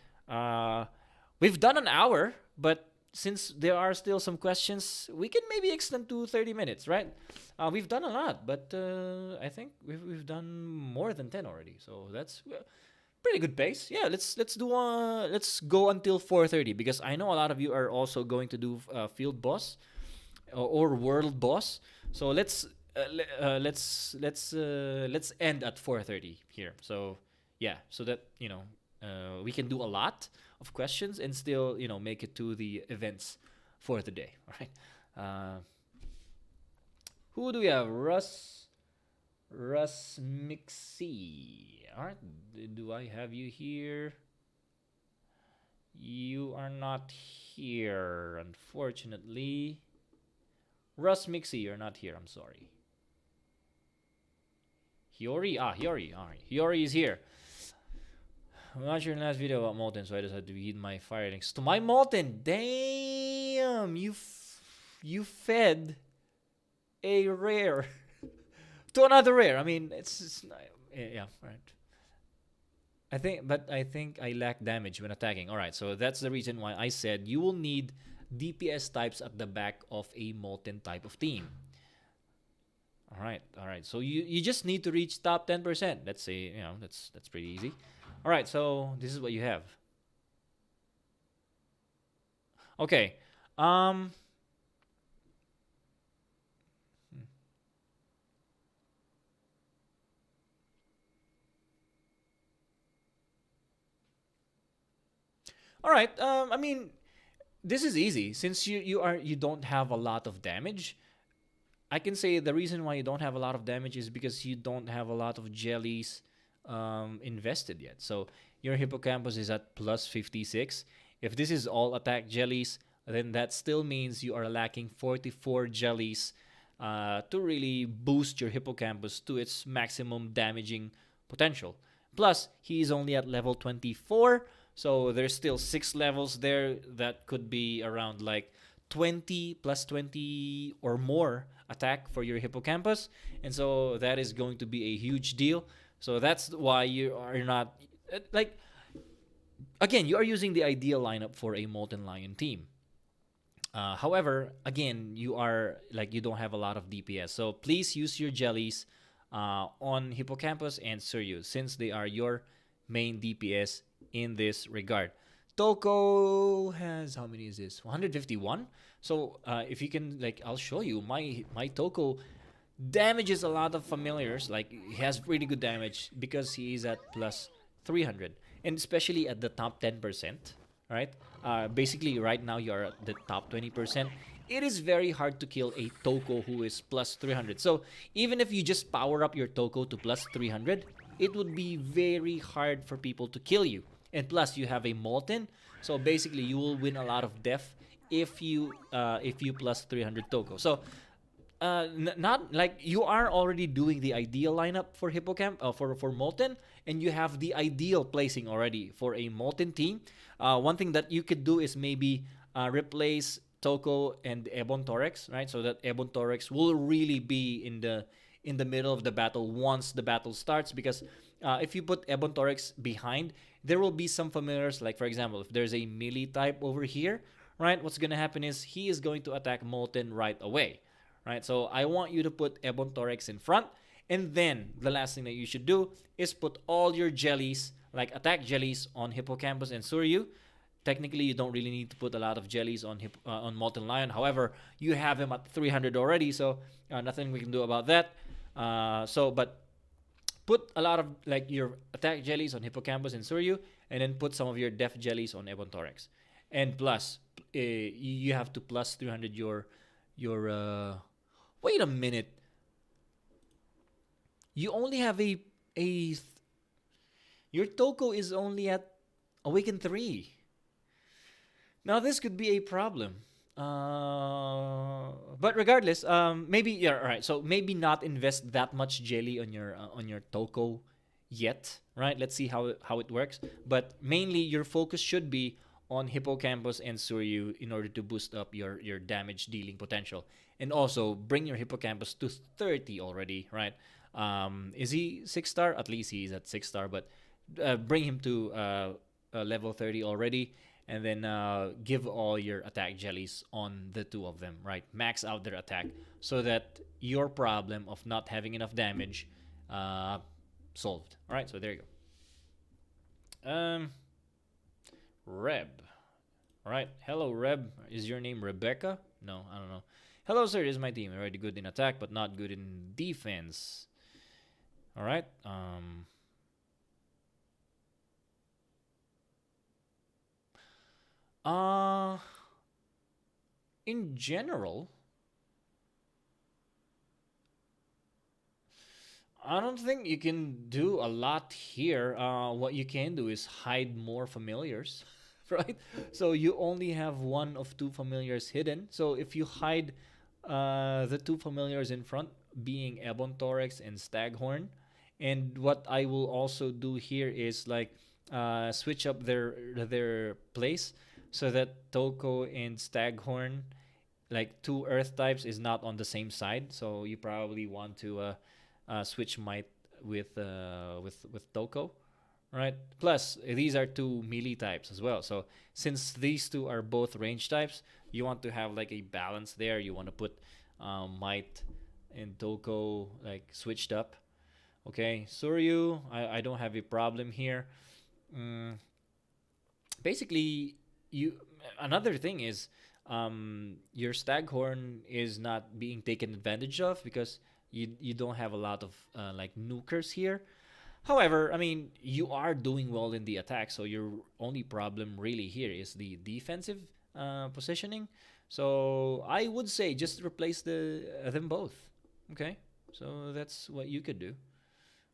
We've done an hour, but since there are still some questions, we can maybe extend to 30 minutes, right? We've done a lot, but I think we've done more than 10 already. So that's pretty good pace. Yeah, let's go until 4:30 because I know a lot of you are also going to do field boss or world boss. So let's end at 4:30 here. So yeah, so that we can do a lot of questions and still make it to the events for the day. All right. Who do we have? Russ Mixie. All right. Do I have you here? You are not here, unfortunately. Russ Mixie, you're not here. I'm sorry. Hiyori? Hiyori. All right. Hiyori is here. I'm not sure in the last video about molten, so I decided to heat my fire links to my molten. Damn, you fed a rare to another rare. I mean, it's yeah, right. I think I lack damage when attacking. All right, so that's the reason why I said you will need DPS types at the back of a molten type of team. All right. So you just need to reach top 10%. Let's say that's pretty easy. All right, so this is what you have. Okay. All right. I mean, this is easy since you don't have a lot of damage. I can say the reason why you don't have a lot of damage is because you don't have a lot of jellies invested yet. So your hippocampus is at plus 56. If this is all attack jellies, then that still means you are lacking 44 jellies to really boost your hippocampus to its maximum damaging potential. Plus, he is only at level 24, so there's still 6 levels there that could be around like 20 plus 20 or more attack for your hippocampus, and so that is going to be a huge deal. So that's why you are not like, again, you are using the ideal lineup for a Molten Lion team. However, again, you don't have a lot of DPS, so please use your jellies on Hippocampus and Suryu since they are your main DPS in this regard. Toko has, how many is this? 151. So if you can, I'll show you my Toko damages a lot of familiars. Like, he has really good damage because he is at plus 300, and especially at the top 10%. Right? Basically, right now you're at the top 20%. It is very hard to kill a Toko who is plus 300. So even if you just power up your Toko to plus 300, it would be very hard for people to kill you. And plus, you have a Molten, so basically you will win a lot of death if you plus 300 Toko. So not like you are already doing the ideal lineup for Hippocamp for Molten, and you have the ideal placing already for a Molten team. One thing that you could do is maybe replace Toko and Ebon Torex, right? So that Ebon Torex will really be in the middle of the battle once the battle starts, because if you put Ebon Torex behind, there will be some familiars, like for example, if there's a melee type over here, right? What's gonna happen is he is going to attack Molten right away. Right, so I want you to put Ebon Torex in front, and then the last thing that you should do is put all your jellies, like attack jellies, on Hippocampus and Suryu. Technically, you don't really need to put a lot of jellies on Molten Lion. However, you have him at 300 already, so nothing we can do about that. But put a lot of your attack jellies on Hippocampus and Suryu, and then put some of your def jellies on Ebon Torex. And plus, you have to plus 300 your wait a minute. You only have your Toko is only at Awaken 3. Now this could be a problem. But regardless, maybe yeah, all right. So maybe not invest that much jelly on your Toko yet, right? Let's see how it works. But mainly your focus should be on Hippocampus and Suryu in order to boost up your damage dealing potential. And also bring your Hippocampus to 30 already, right? Is he 6-star? At least he's at 6-star, but bring him to level 30 already. and then give all your attack jellies on the two of them, right? Max out their attack so that your problem of not having enough damage solved. All right, so there you go. Reb. All right, hello Reb. Is your name Rebecca? No, I don't know. Hello sir, this is my team. Already good in attack, but not good in defense. All right. Uh, in general, I don't think you can do a lot here. What you can do is hide more familiars, right? So you only have one of two familiars hidden. So if you hide the two familiars in front, being Ebon Thorax and Staghorn, and what I will also do here is like switch up their place so that Toko and Staghorn, like two Earth types, is not on the same side. So you probably want to switch might with Toko, right? Plus these are two melee types as well. So since these two are both range types, you want to have like a balance there. You want to put might and Toko like switched up. Okay, Suryu, I don't have a problem here. Mm, basically, you another thing is your Staghorn is not being taken advantage of because you don't have a lot of like nukers here. However, I mean you are doing well in the attack, so your only problem really here is the defensive positioning. So I would say just replace them both. Okay, so that's what you could do.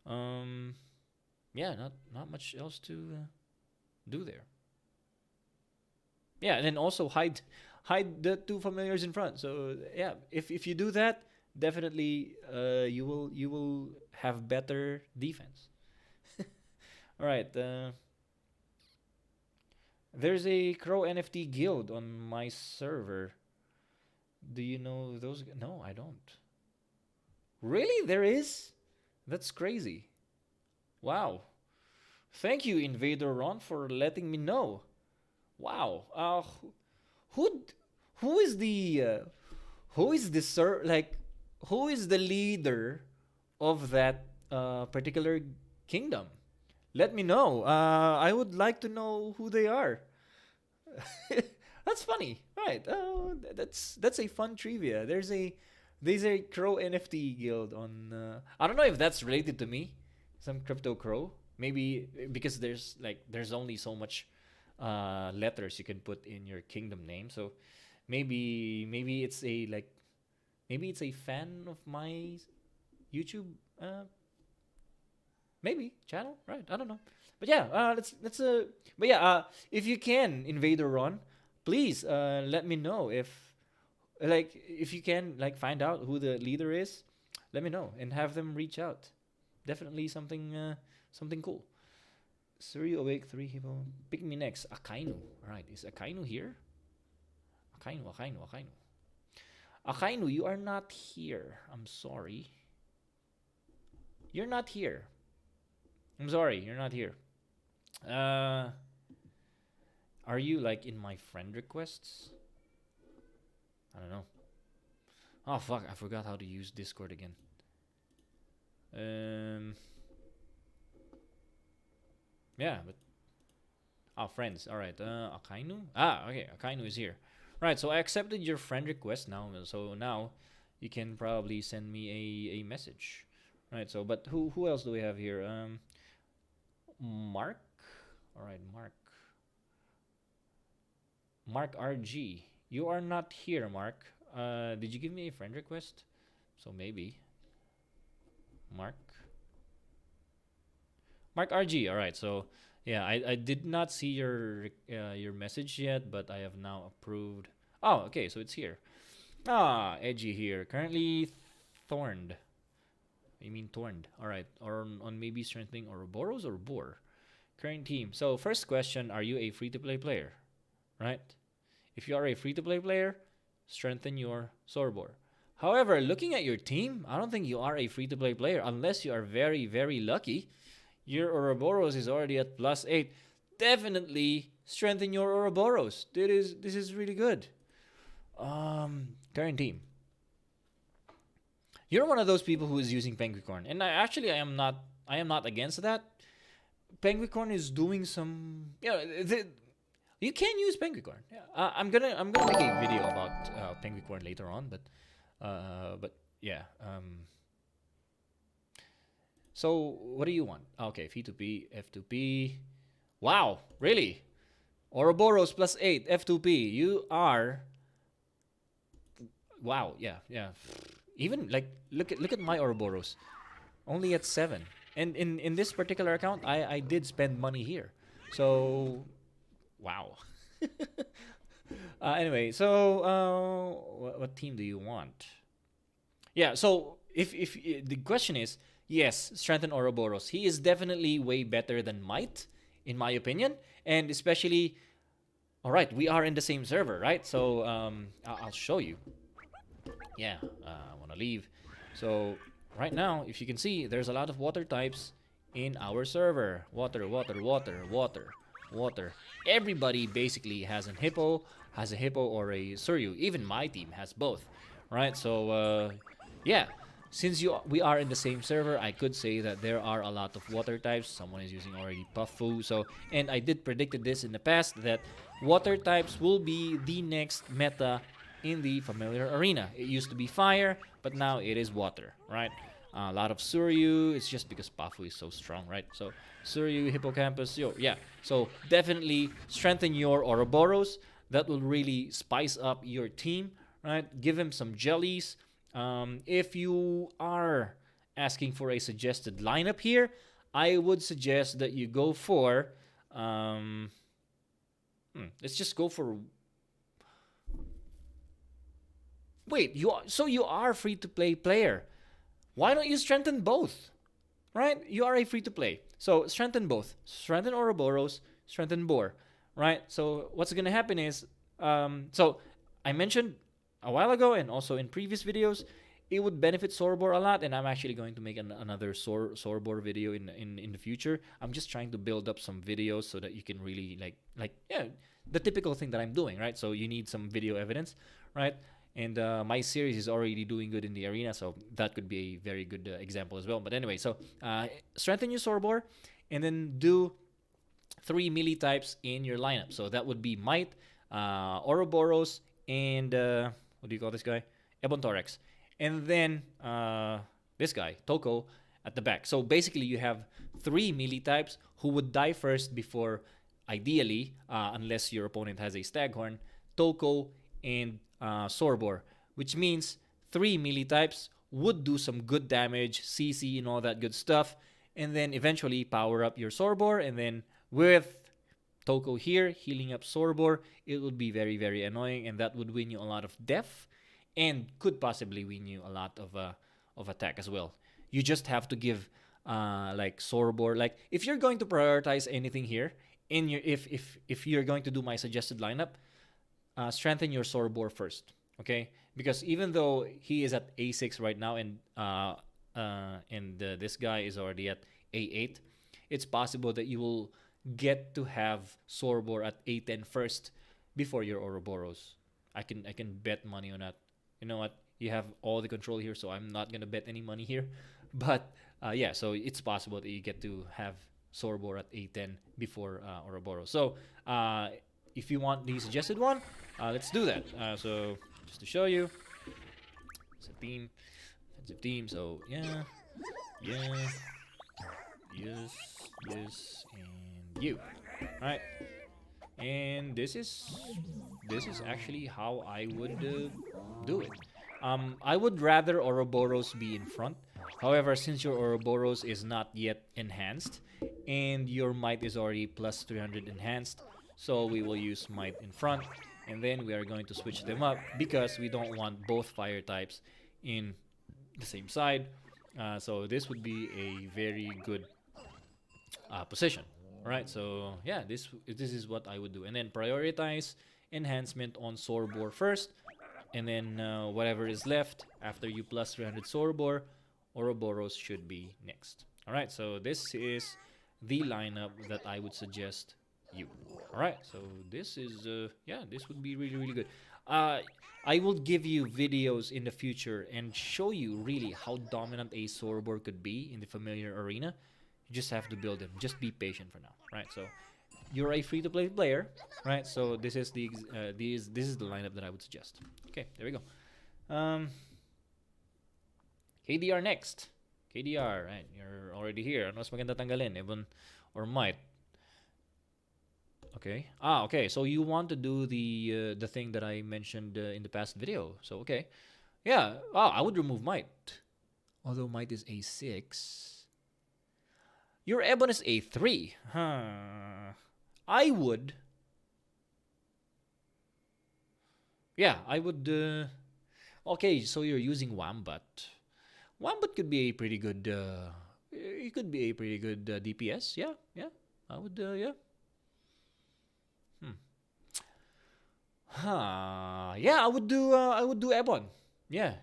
Um, yeah, not much else to do there. Yeah, and then also hide the two familiars in front. So yeah, if you do that, definitely you will have better defense. All right. There's a Crow NFT guild on my server. Do you know those? No, I don't. Really? There is? That's crazy. Wow. Thank you, Invader Ron, for letting me know. Wow. Who who is the sir like who is the leader of that particular kingdom? Let me know. I would like to know who they are. That's funny, right? Oh, that's a fun trivia. There's a crow NFT guild on. I don't know if that's related to me, some crypto crow. Maybe because there's only so much letters you can put in your kingdom name. So maybe it's a like maybe it's a fan of my YouTube maybe channel, right? I don't know, but yeah, let's but yeah, if you can Invader Ron, please let me know if you can like find out who the leader is. Let me know and have them reach out. Definitely something cool. Surrey awake 3 hippo. Pick me next. Akainu. Alright, is Akainu here? Akainu. Akainu, you are not here. I'm sorry. You're not here. I'm sorry, you're not here. Are you like in my friend requests? I don't know. Oh fuck, I forgot how to use Discord again. Yeah, but friends. All right. Akainu. Okay. Akainu is here. Right. So I accepted your friend request now. So now you can probably send me a message. Right. So, but who else do we have here? Mark. All right, Mark. Mark RG. You are not here, Mark. Did you give me a friend request? So maybe. Mark. Mark RG. All right. So yeah, I did not see your message yet, but I have now approved. Oh, okay. So it's here. Edgy here. Currently thorned. I mean thorned. All right. Or on maybe strengthening Ouroboros or Boar. Current team. So first question: are you a free-to-play player? Right. If you are a free-to-play player, strengthen your Sorbor. However, looking at your team, I don't think you are a free-to-play player unless you are very, very lucky. Your Ouroboros is already at +8. Definitely strengthen your Ouroboros. This is really good. Current team. You're one of those people who is using Penguicorn, and I am not. I am not against that. Penguicorn is doing some. You can use Penguicorn. Yeah, I'm gonna make a video about Penguicorn later on, but yeah. So what do you want? Okay, F2P, F2P. Wow, really? Ouroboros plus 8, F2P. You are. Wow, yeah. Even like look at my Ouroboros, only at 7. And in this particular account, I did spend money here, so wow. Anyway, so what team do you want? Yeah, so if the question is, yes, strengthen Ouroboros. He is definitely way better than Might, in my opinion, and especially. All right, we are in the same server, right? So I'll show you. Yeah, I want to leave. So right now, if you can see, there's a lot of water types in our server. Water, water, water, water, water. Everybody basically has a hippo or a Suryu. Even my team has both, right? So yeah, since we are in the same server, I could say that there are a lot of water types. Someone is using already Puffu. So, and I did predicted this in the past that water types will be the next meta in the familiar arena. It used to be fire, but now it is water, right? A lot of Suryu. It's just because Puffu is so strong, right? So Suryu, Hippocampus, yeah. So definitely strengthen your Ouroboros. That will really spice up your team, right? Give him some jellies. If you are asking for a suggested lineup here, I would suggest that you go for. Let's just go for. Wait, you are free to play player. Why don't you strengthen both? Right? You are a free to play. So strengthen both. Strengthen Ouroboros, strengthen Boar. Right? So what's gonna happen is so I mentioned a while ago and also in previous videos, it would benefit Sorbor a lot, and I'm actually going to make another Sorbor video in the future. I'm just trying to build up some videos so that you can really the typical thing that I'm doing, right? So you need some video evidence, right? And my series is already doing good in the arena, so that could be a very good example as well. But anyway, so strengthen your Sorbor, and then do 3 melee types in your lineup. So that would be Might, Ouroboros, and what do you call this guy? Ebontorex. And then this guy, Toko, at the back. So basically you have 3 melee types who would die first before, ideally, unless your opponent has a Staghorn, Toko, and Sorbor, which means 3 melee types would do some good damage, CC, and all that good stuff, and then eventually power up your Sorbor, and then with Toko here healing up Sorbor, it would be very, very annoying, and that would win you a lot of def, and could possibly win you a lot of attack as well. You just have to give like Sorbor, like if you're going to prioritize anything here in your if you're going to do my suggested lineup, strengthen your Sorbor first, okay? Because even though he is at A6 right now, and this guy is already at A8, it's possible that you will get to have Sorbor at A10 first before your Ouroboros. I can bet money on that. You know what? You have all the control here, so I'm not gonna bet any money here. But yeah, so it's possible that you get to have Sorbor at A10 before Ouroboros. So if you want the suggested one, let's do that. So just to show you, it's a team, defensive team. So yeah, yes, and you. All right, and this is actually how I would do it. I would rather Ouroboros be in front. However, since your Ouroboros is not yet enhanced, and your Might is already plus 300 enhanced, so we will use Might in front, and then we are going to switch them up because we don't want both fire types in the same side. So this would be a very good position. Alright, so yeah, this is what I would do. And then prioritize enhancement on Sorbor first, and then whatever is left after you plus 300 Sorbor, Ouroboros should be next. Alright, so this is the lineup that I would suggest you. All right, so this is yeah, this would be really good. I will give you videos in the future and show you really how dominant a Sorobor could be in the familiar arena. You just have to build him. Just be patient for now, right? So you're a free-to-play player, right? So this is this is the lineup that I would suggest. Okay, there we go. KDR next. KDR, right? You're already here. Ano mas maganda tanggalin, Ebon or Might? Okay. Okay. So you want to do the thing that I mentioned in the past video. So okay. Yeah. I would remove Might. Although Might is A6. Your Ebon is A3. Huh. I would. Yeah, I would. Okay, so you're using Wambat. Wambat could be a pretty good. It could be a pretty good DPS. Yeah, yeah. I would. Yeah. Yeah, I would do. I would do Ebon. Yeah,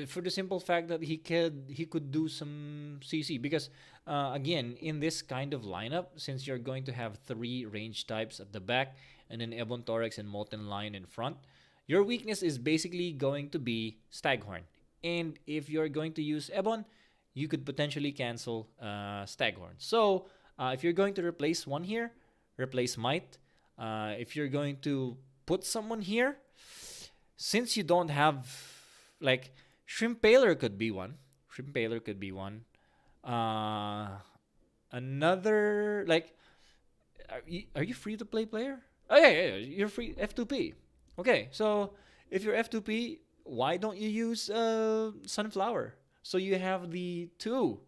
for the simple fact that he could do some CC because again in this kind of lineup, since you're going to have three range types at the back and then Ebon Thorax and Molten Lion in front, your weakness is basically going to be Staghorn. And if you're going to use Ebon, you could potentially cancel Staghorn. So if you're going to replace one here, replace Might. If you're going to put someone here, since you don't have like Shrimp Paler could be one. Shrimp Paler could be one. Another like, are you free to play player? Oh yeah, you're free F2P. Okay, so if you're F2P, why don't you use Sunflower? So you have the two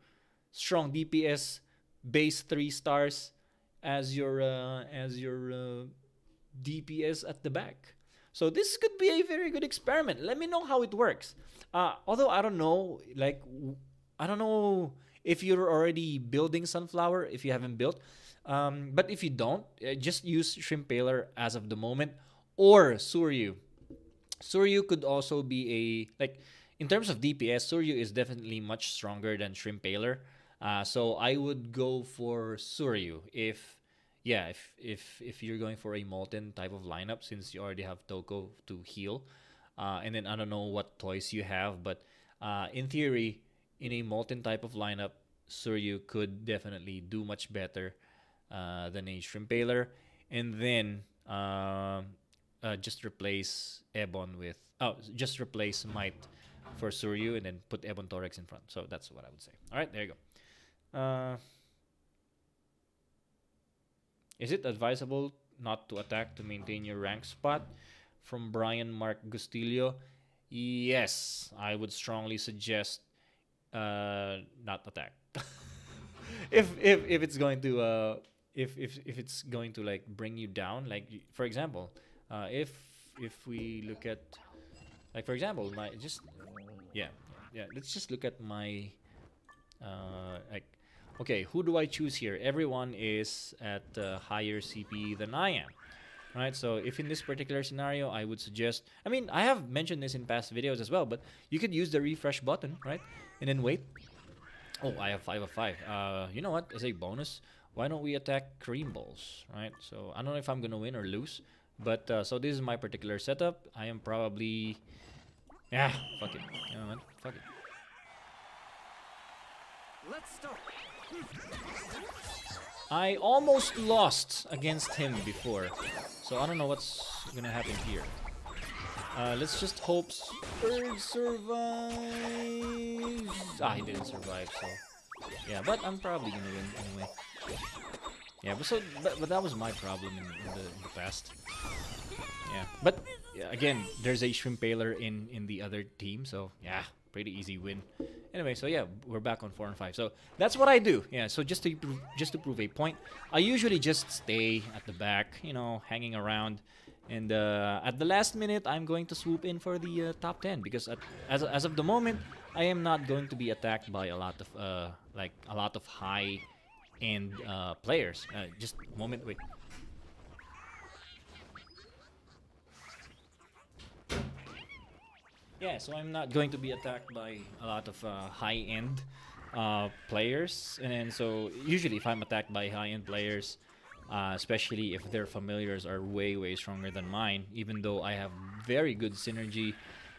strong DPS base 3 stars as your DPS at the back. So this could be a very good experiment. Let me know how it works. Although I don't know, like I don't know if you're already building Sunflower if you haven't built. But if you don't, just use Shrimp Paler as of the moment or Suryu. Suryu could also be a like in terms of DPS. Suryu is definitely much stronger than Shrimp Paler. So I would go for Suryu if you're going for a Molten type of lineup, since you already have Toko to heal. And then I don't know what toys you have, but in theory, in a Molten type of lineup, Suryu could definitely do much better than a Shrimp Paler. And then just replace Ebon with just replace Might for Suryu and then put Ebon Thorax in front. So that's what I would say. All right, there you go. Is it advisable not to attack to maintain your rank spot? From Brian Mark Gustilio. Yes, I would strongly suggest not attack. if it's going to if it's going to like bring you down, like for example, if we look at like for example my just yeah let's just look at my like okay, who do I choose here? Everyone is at higher CP than I am. Right, so if in this particular scenario, I would suggest, I mean, I have mentioned this in past videos as well, but you could use the refresh button, right? And then wait. Oh, I have 5 of 5. You know what? As a bonus, why don't we attack cream balls, right? So I don't know if I'm going to win or lose, but so this is my particular setup. I am probably, yeah, fuck it. You know what? Fuck it. Let's start. I almost lost against him before, so I don't know what's gonna happen here. Let's just hope Spurge survives. He didn't survive, so yeah. But I'm probably gonna win anyway. Yeah, but that was my problem in the past. Yeah, but yeah, again, there's a Shrimp Paler in the other team, so yeah, pretty easy win. Anyway, so yeah, we're back on 4 and 5. So that's what I do. Yeah, so just to prove a point, I usually just stay at the back, you know, hanging around, and at the last minute, I'm going to swoop in for the top 10 because as of the moment, I am not going to be attacked by a lot of high end players. Just a moment, wait. Yeah, so I'm not going to be attacked by a lot of high-end players, and then so usually if I'm attacked by high-end players, especially if their familiars are way stronger than mine. Even though I have very good synergy,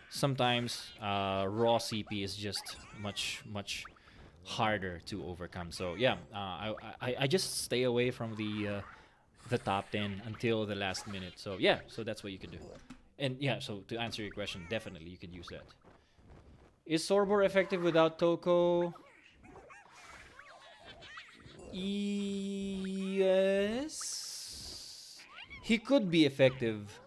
sometimes raw CP is just much harder to overcome. So yeah, I just stay away from the top 10 until the last minute. So yeah, so that's what you can do. And yeah, so to answer your question, definitely you could use that. Is Sorbor effective without Toko? Yes. He could be effective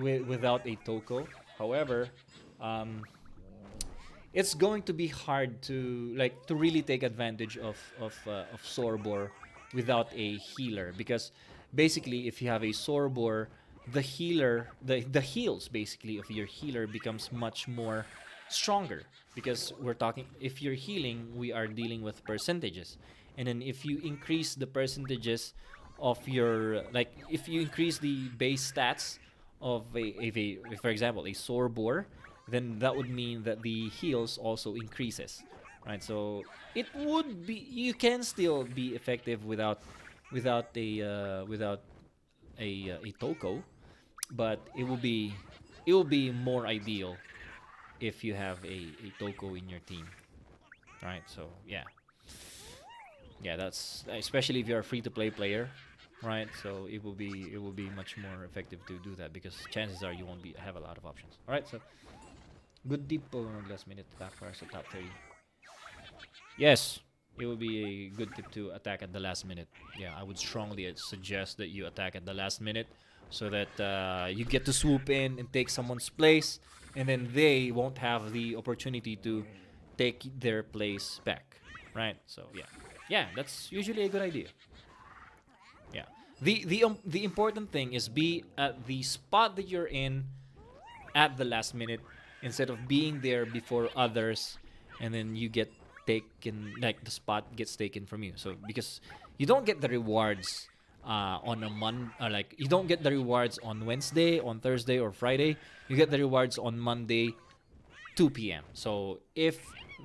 without a Toko. However, um, it's going to be hard to really take advantage of Sorbor without a healer, because basically if you have a Sorbor, the healer the heals basically of your healer becomes much more stronger, because we're talking, if you're healing, we are dealing with percentages, and then if you increase the percentages of your, like if you increase the base stats of for example a Sorbor, then that would mean that the heals also increases, right? So it would be, you can still be effective without a Toko, but it will be more ideal if you have a Toko in your team, right? So yeah, that's especially if you're a free to play player, right? So it will be much more effective to do that, because chances are you won't be have a lot of options. All right, so good deep last minute backfires at top 30. Yes, it would be a good tip to attack at the last minute. Yeah, I would strongly suggest that you attack at the last minute, so that you get to swoop in and take someone's place, and then they won't have the opportunity to take their place back, right? So yeah, that's usually a good idea. Yeah, the important thing is be at the spot that you're in at the last minute, instead of being there before others, and then you get taken, like the spot gets taken from you. So because you don't get the rewards on a like you don't get the rewards on Wednesday, on Thursday, or Friday. You get the rewards on Monday 2 p.m. So if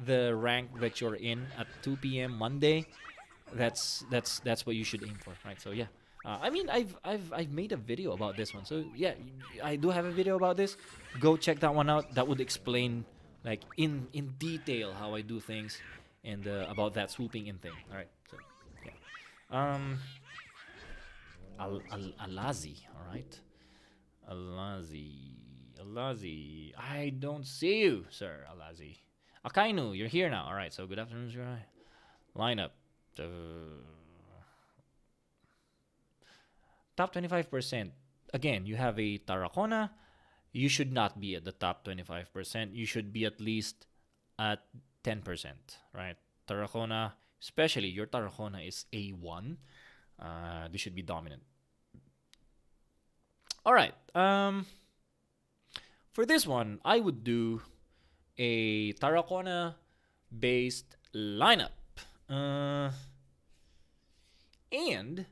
the rank that you're in at 2 p.m. Monday, that's what you should aim for, right? So yeah, I mean, I've made a video about this one. So yeah, I do have a video about this. Go check that one out. That would explain like in detail how I do things, and about that swooping in thing. All right. So yeah. Alazi. All right. Alazi. I don't see you, sir. Alazi. Akainu, you're here now. All right. So good afternoon, sir. Lineup. Top 25%. Again, you have a Tarracona. You should not be at the top 25%. You should be at least at 10%, right? Tarracona, especially your Tarracona is A1. This should be dominant. All right. For this one, I would do a Tarracona based lineup. And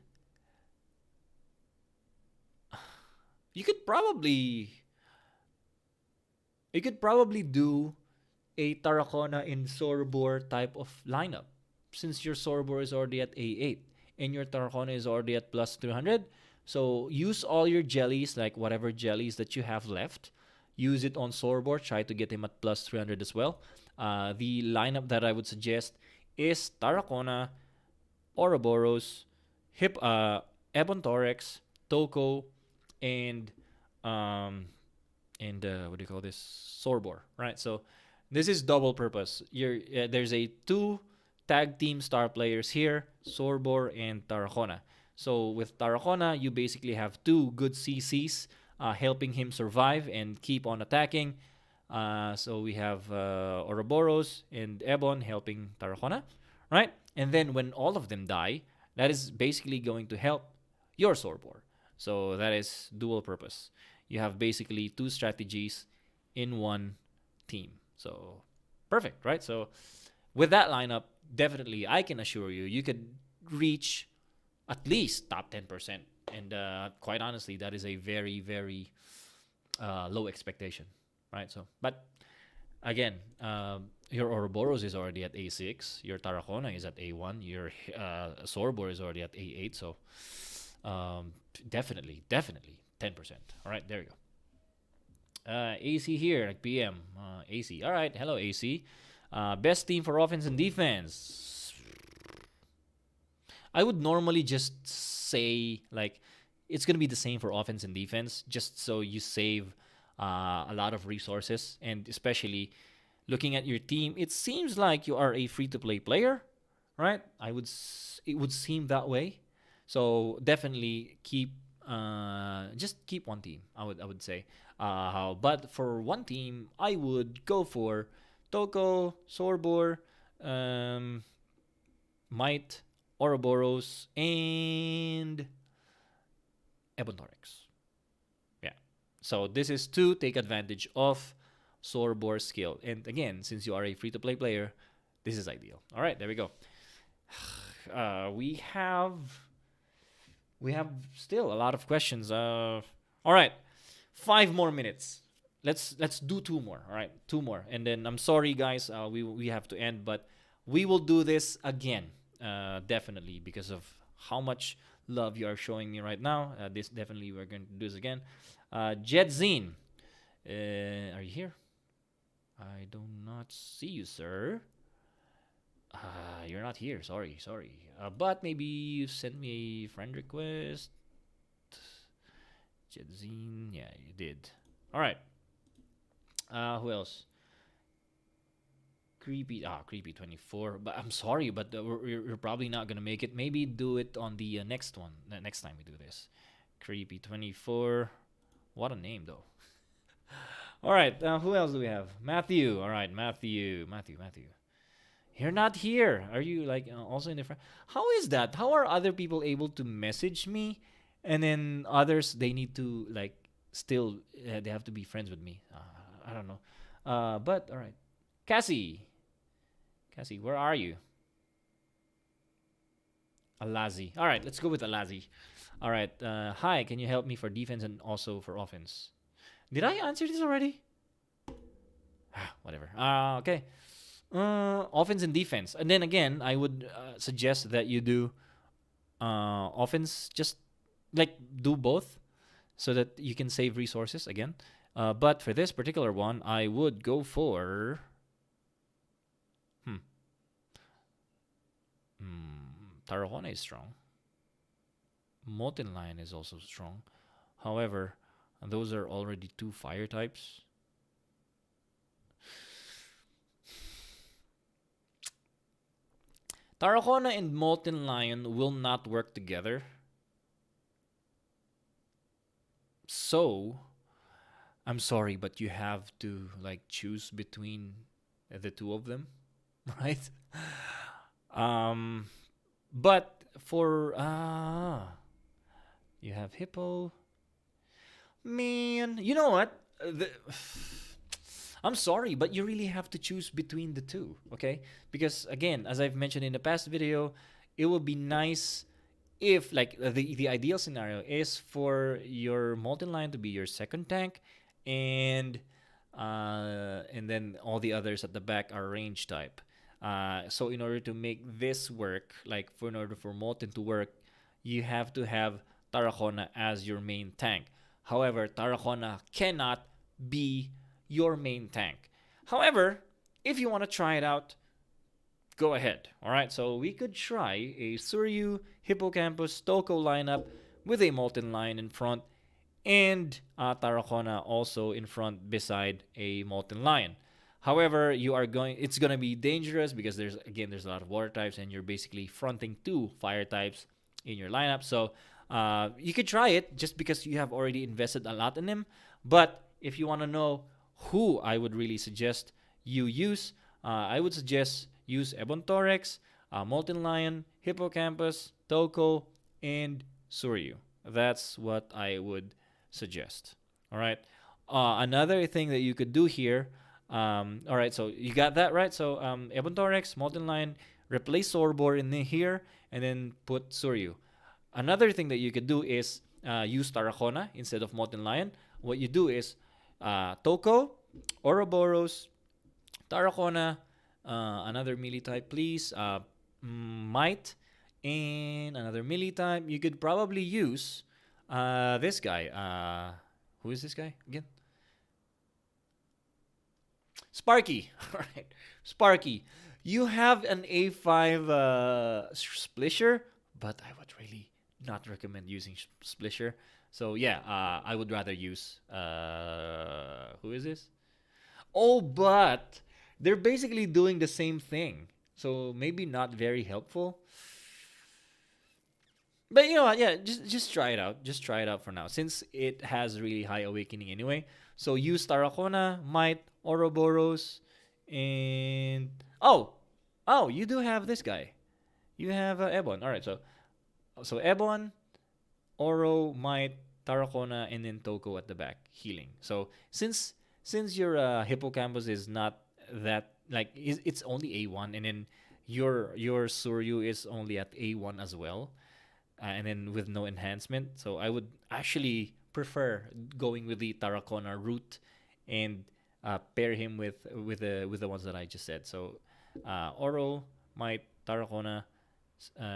you could probably do a Tarracona in Sorbor type of lineup, since your Sorbor is already at A8 and your Tarracona is already at plus 300. So use all your jellies, like whatever jellies that you have left. Use it on Sorbor. Try to get him at plus 300 as well. The lineup that I would suggest is Tarracona, Ouroboros, Ebon Torex, Toko, and what do you call this? Sorbor, right? So this is double purpose. There's a two tag team star players here, Sorbor and Tarracona. So with Tarracona, you basically have two good CCs helping him survive and keep on attacking. So we have Ouroboros and Ebon helping Tarracona, right? And then when all of them die, that is basically going to help your Sorbor. So that is dual purpose. You have basically two strategies in one team. So perfect, right? So with that lineup, definitely I can assure you, you could reach at least top 10%. And quite honestly, that is a very, very low expectation, right? So, but again, your Ouroboros is already at A6. Your Tarracona is at A1. Your Sorbor is already at A8. So um, definitely 10%. All right, there you go. AC here, like PM. AC. All right, hello AC. Best team for offense and defense. I would normally just say like it's gonna be the same for offense and defense, just so you save a lot of resources, and especially looking at your team, it seems like you are a free-to-play player, right? It would seem that way. So definitely keep just keep one team. I would say. But for one team, I would go for Toko, Sorbor, um, Might, Ouroboros, and Ebontorex. Yeah. So this is to take advantage of Sorbor's skill. And again, since you are a free-to-play player, this is ideal. All right, there we go. We have still a lot of questions. All right, 5 more minutes. Let's do two more. All right, two more, and then I'm sorry, guys. We have to end, but we will do this again. Definitely because of how much love you are showing me right now. This definitely we're going to do this again. Jedzine, are you here? I do not see you, sir. You're not here. Sorry. But maybe you sent me a friend request. Jedzine, yeah, you did. All right. Who else? Creepy 24. But I'm sorry, but you're probably not gonna make it. Maybe do it on the next one. The next time we do this. Creepy 24. What a name, though. All right. Who else do we have? Matthew. All right, Matthew. You're not here. Are you like also in the front? How is that? How are other people able to message me, and then others they need to like still they have to be friends with me? I don't know. But all right, Cassie, where are you? Alazi. All right, let's go with Alazi. All right. Hi, can you help me for defense and also for offense? Did I answer this already? Whatever. Okay. Offense and defense, and then again, I would suggest that you do offense, just like do both, so that you can save resources again. But for this particular one, I would go for Tarragona is strong. Molten Lion is also strong. However, those are already two fire types. Tarragona and Molten Lion will not work together. So, I'm sorry, but you have to like choose between the two of them, right? But for you have Hippo. Man, you know what? I'm sorry, but you really have to choose between the two, okay? Because again, as I've mentioned in the past video, it would be nice if like the ideal scenario is for your Molten Lion to be your second tank, and then all the others at the back are range type. So in order to make this work, like in order for Molten to work, you have to have Tarragona as your main tank. However, Tarragona cannot be your main tank. However, if you want to try it out, go ahead. All right, so we could try a Suryu, Hippocampus, Toko lineup with a Molten Lion in front, and Tarragona also in front beside a Molten Lion. However, it's gonna be dangerous because there's a lot of water types, and you're basically fronting two fire types in your lineup. So you could try it just because you have already invested a lot in them. But if you want to know who I would really suggest you use, I would suggest use Ebontorex, Molten Lion, Hippocampus, Toko, and Suryu. That's what I would suggest. All right. Another thing that you could do here. All right. So you got that right. So Ebontorex, Molten Lion, replace Sorbor in here, and then put Suryu. Another thing that you could do is use Tarragona instead of Molten Lion. What you do is Toko, Ouroboros, Tarracona, another melee type, please. Might, and another melee type. You could probably use this guy. Who is this guy again? Sparky. All right, Sparky. You have an A5 splisher, but I would really not recommend using splisher. So yeah, I would rather use who is this? Oh, but they're basically doing the same thing. So maybe not very helpful. But you know what? Yeah, just try it out. Just try it out for now, since it has really high awakening anyway. So use Tarracona, Might, Ouroboros, and oh, you do have this guy. You have Ebon. All right, so Ebon, Oro, Might, Tarracona, and then Toko at the back healing. So since your hippocampus is not that like it's only A1, and then your Suryu is only at A1 as well, and then with no enhancement. So I would actually prefer going with the Tarracona route and pair him with the ones that I just said. So Oro, Might, Tarracona,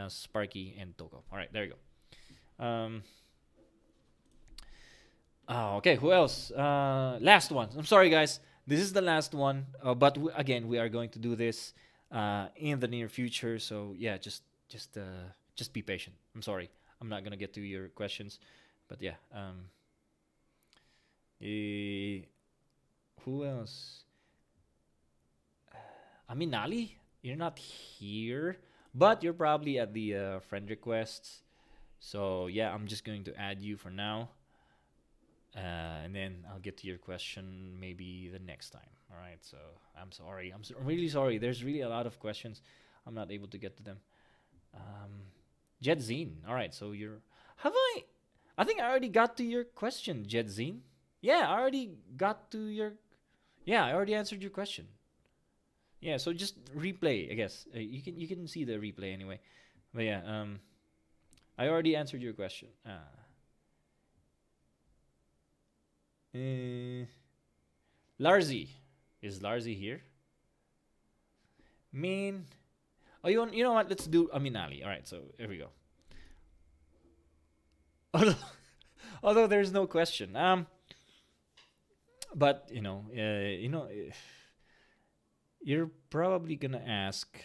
Sparky, and Toko. All right, there you go. Okay, who else? Last one. I'm sorry, guys. This is the last one. But again, we are going to do this in the near future. So yeah, just be patient. I'm sorry. I'm not gonna get to your questions, but yeah. Eh, who else? Aminali, you're not here, but you're probably at the friend requests. So yeah, I'm just going to add you for now. And then I'll get to your question maybe the next time. All right. So I'm sorry. Really sorry. There's really a lot of questions. I'm not able to get to them. Jedzine. All right. So you're. Have I? I think I already got to your question, Jedzine. Yeah, I already got to your. Yeah, I already answered your question. Yeah. So just replay. I guess you can see the replay anyway. But yeah. I already answered your question. Uh, Larzy. Is Larzy here? Mean. Oh, you know what? Let's do Aminali. All right, so here we go. Although, although there's no question. But you're probably gonna ask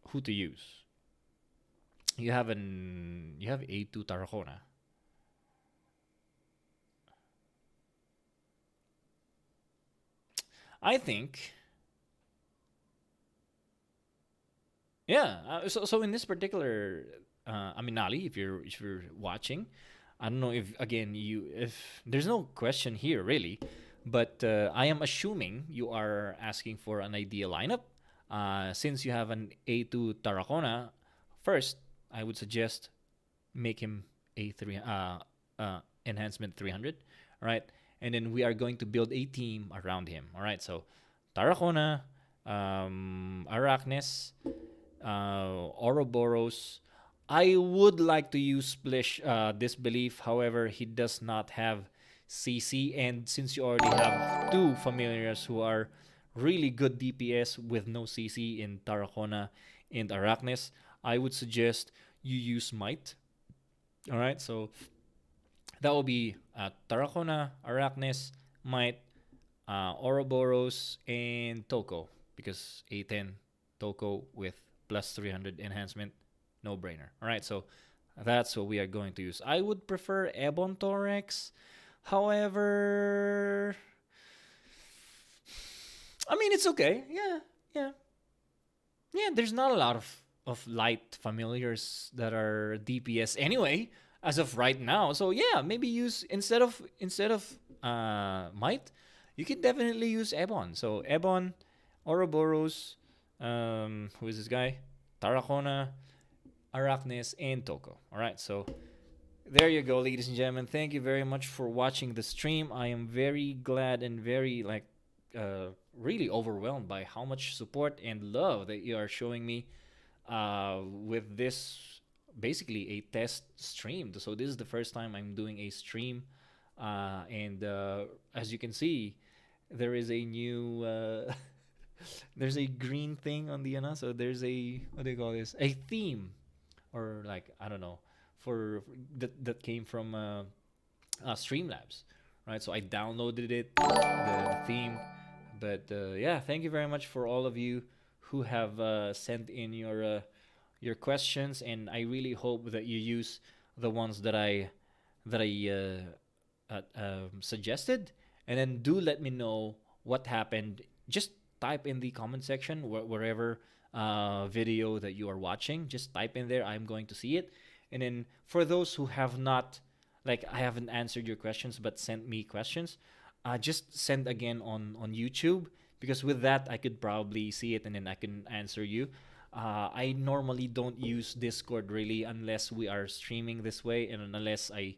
who to use. You have A2 Tarracona. I think. Yeah. So in this particular Aminali, if you're watching, I don't know if again you if there's no question here really, but I am assuming you are asking for an ideal lineup. Since you have an A2 Tarracona, first I would suggest make him A3 enhancement 300, all right? And then we are going to build a team around him, all right? So Tarracona, Arachnes, Ouroboros. I would like to use Splish Disbelief. However, he does not have CC. And since you already have two familiars who are really good DPS with no CC in Tarracona and Arachnes, I would suggest you use Might. All right, so that will be Tarracona, Arachnes, Might, Ouroboros, and Toko. Because A10 Toko with plus 300 enhancement, no brainer. All right, so that's what we are going to use. I would prefer Ebon Torex. However, I mean, it's okay. Yeah, yeah. Yeah, there's not a lot of light familiars that are DPS anyway, as of right now. So yeah, maybe use instead of Might, you can definitely use Ebon. So Ebon, Ouroboros, who is this guy? Tarracona, Arachnes, and Toko. All right, so there you go, ladies and gentlemen. Thank you very much for watching the stream. I am very glad and very really overwhelmed by how much support and love that you are showing me with this basically a test stream. So this is the first time I'm doing a stream, and as you can see, there is a new there's a green thing on the so there's a, what do you call this, a theme, or like, I don't know, for that came from Streamlabs, right? So I downloaded it, the theme. But yeah, thank you very much for all of you who have sent in your questions, and I really hope that you use the ones that I suggested, and then do let me know what happened. Just type in the comment section wherever video that you are watching. Just type in there. I'm going to see it. And then for those who have not, like, I haven't answered your questions but sent me questions, just send again on YouTube, because with that I could probably see it and then I can answer you. I normally don't use Discord really unless we are streaming this way, and unless I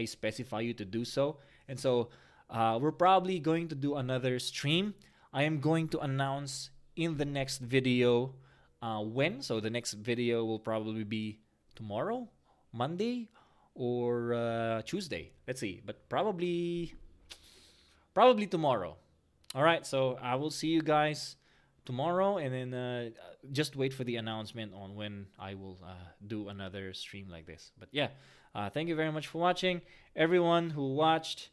specify you to do so. And so we're probably going to do another stream. I am going to announce in the next video when. So the next video will probably be tomorrow, Monday, or Tuesday. Let's see, but probably tomorrow. All right, so I will see you guys tomorrow, and then just wait for the announcement on when I will do another stream like this. But yeah, thank you very much for watching, everyone who watched.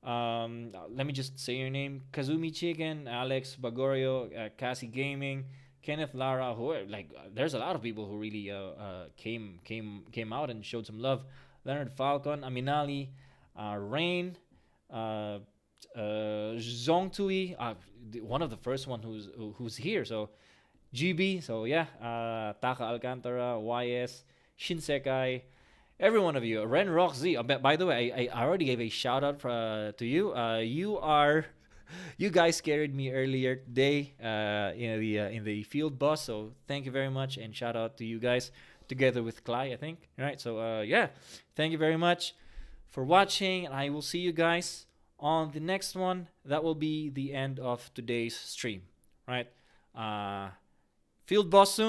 Let me just say your name: Kazumi Chicken, Alex Bagorio, Cassie Gaming, Kenneth Lara. Who are, like, there's a lot of people who really came out and showed some love. Leonard Falcon, Aminali, Rain, Zong Tui, one of the first one who's here. So GB. So yeah, Taka Alcantara, YS, Shinsekai, every one of you. Ren Rock Z. By the way, I already gave a shout out to you. You guys carried me earlier today in the field bus. So thank you very much, and shout out to you guys together with Clay, I think. All right. So yeah, thank you very much for watching, and I will see you guys on the next one. That will be the end of today's stream. Right. Field boss soon.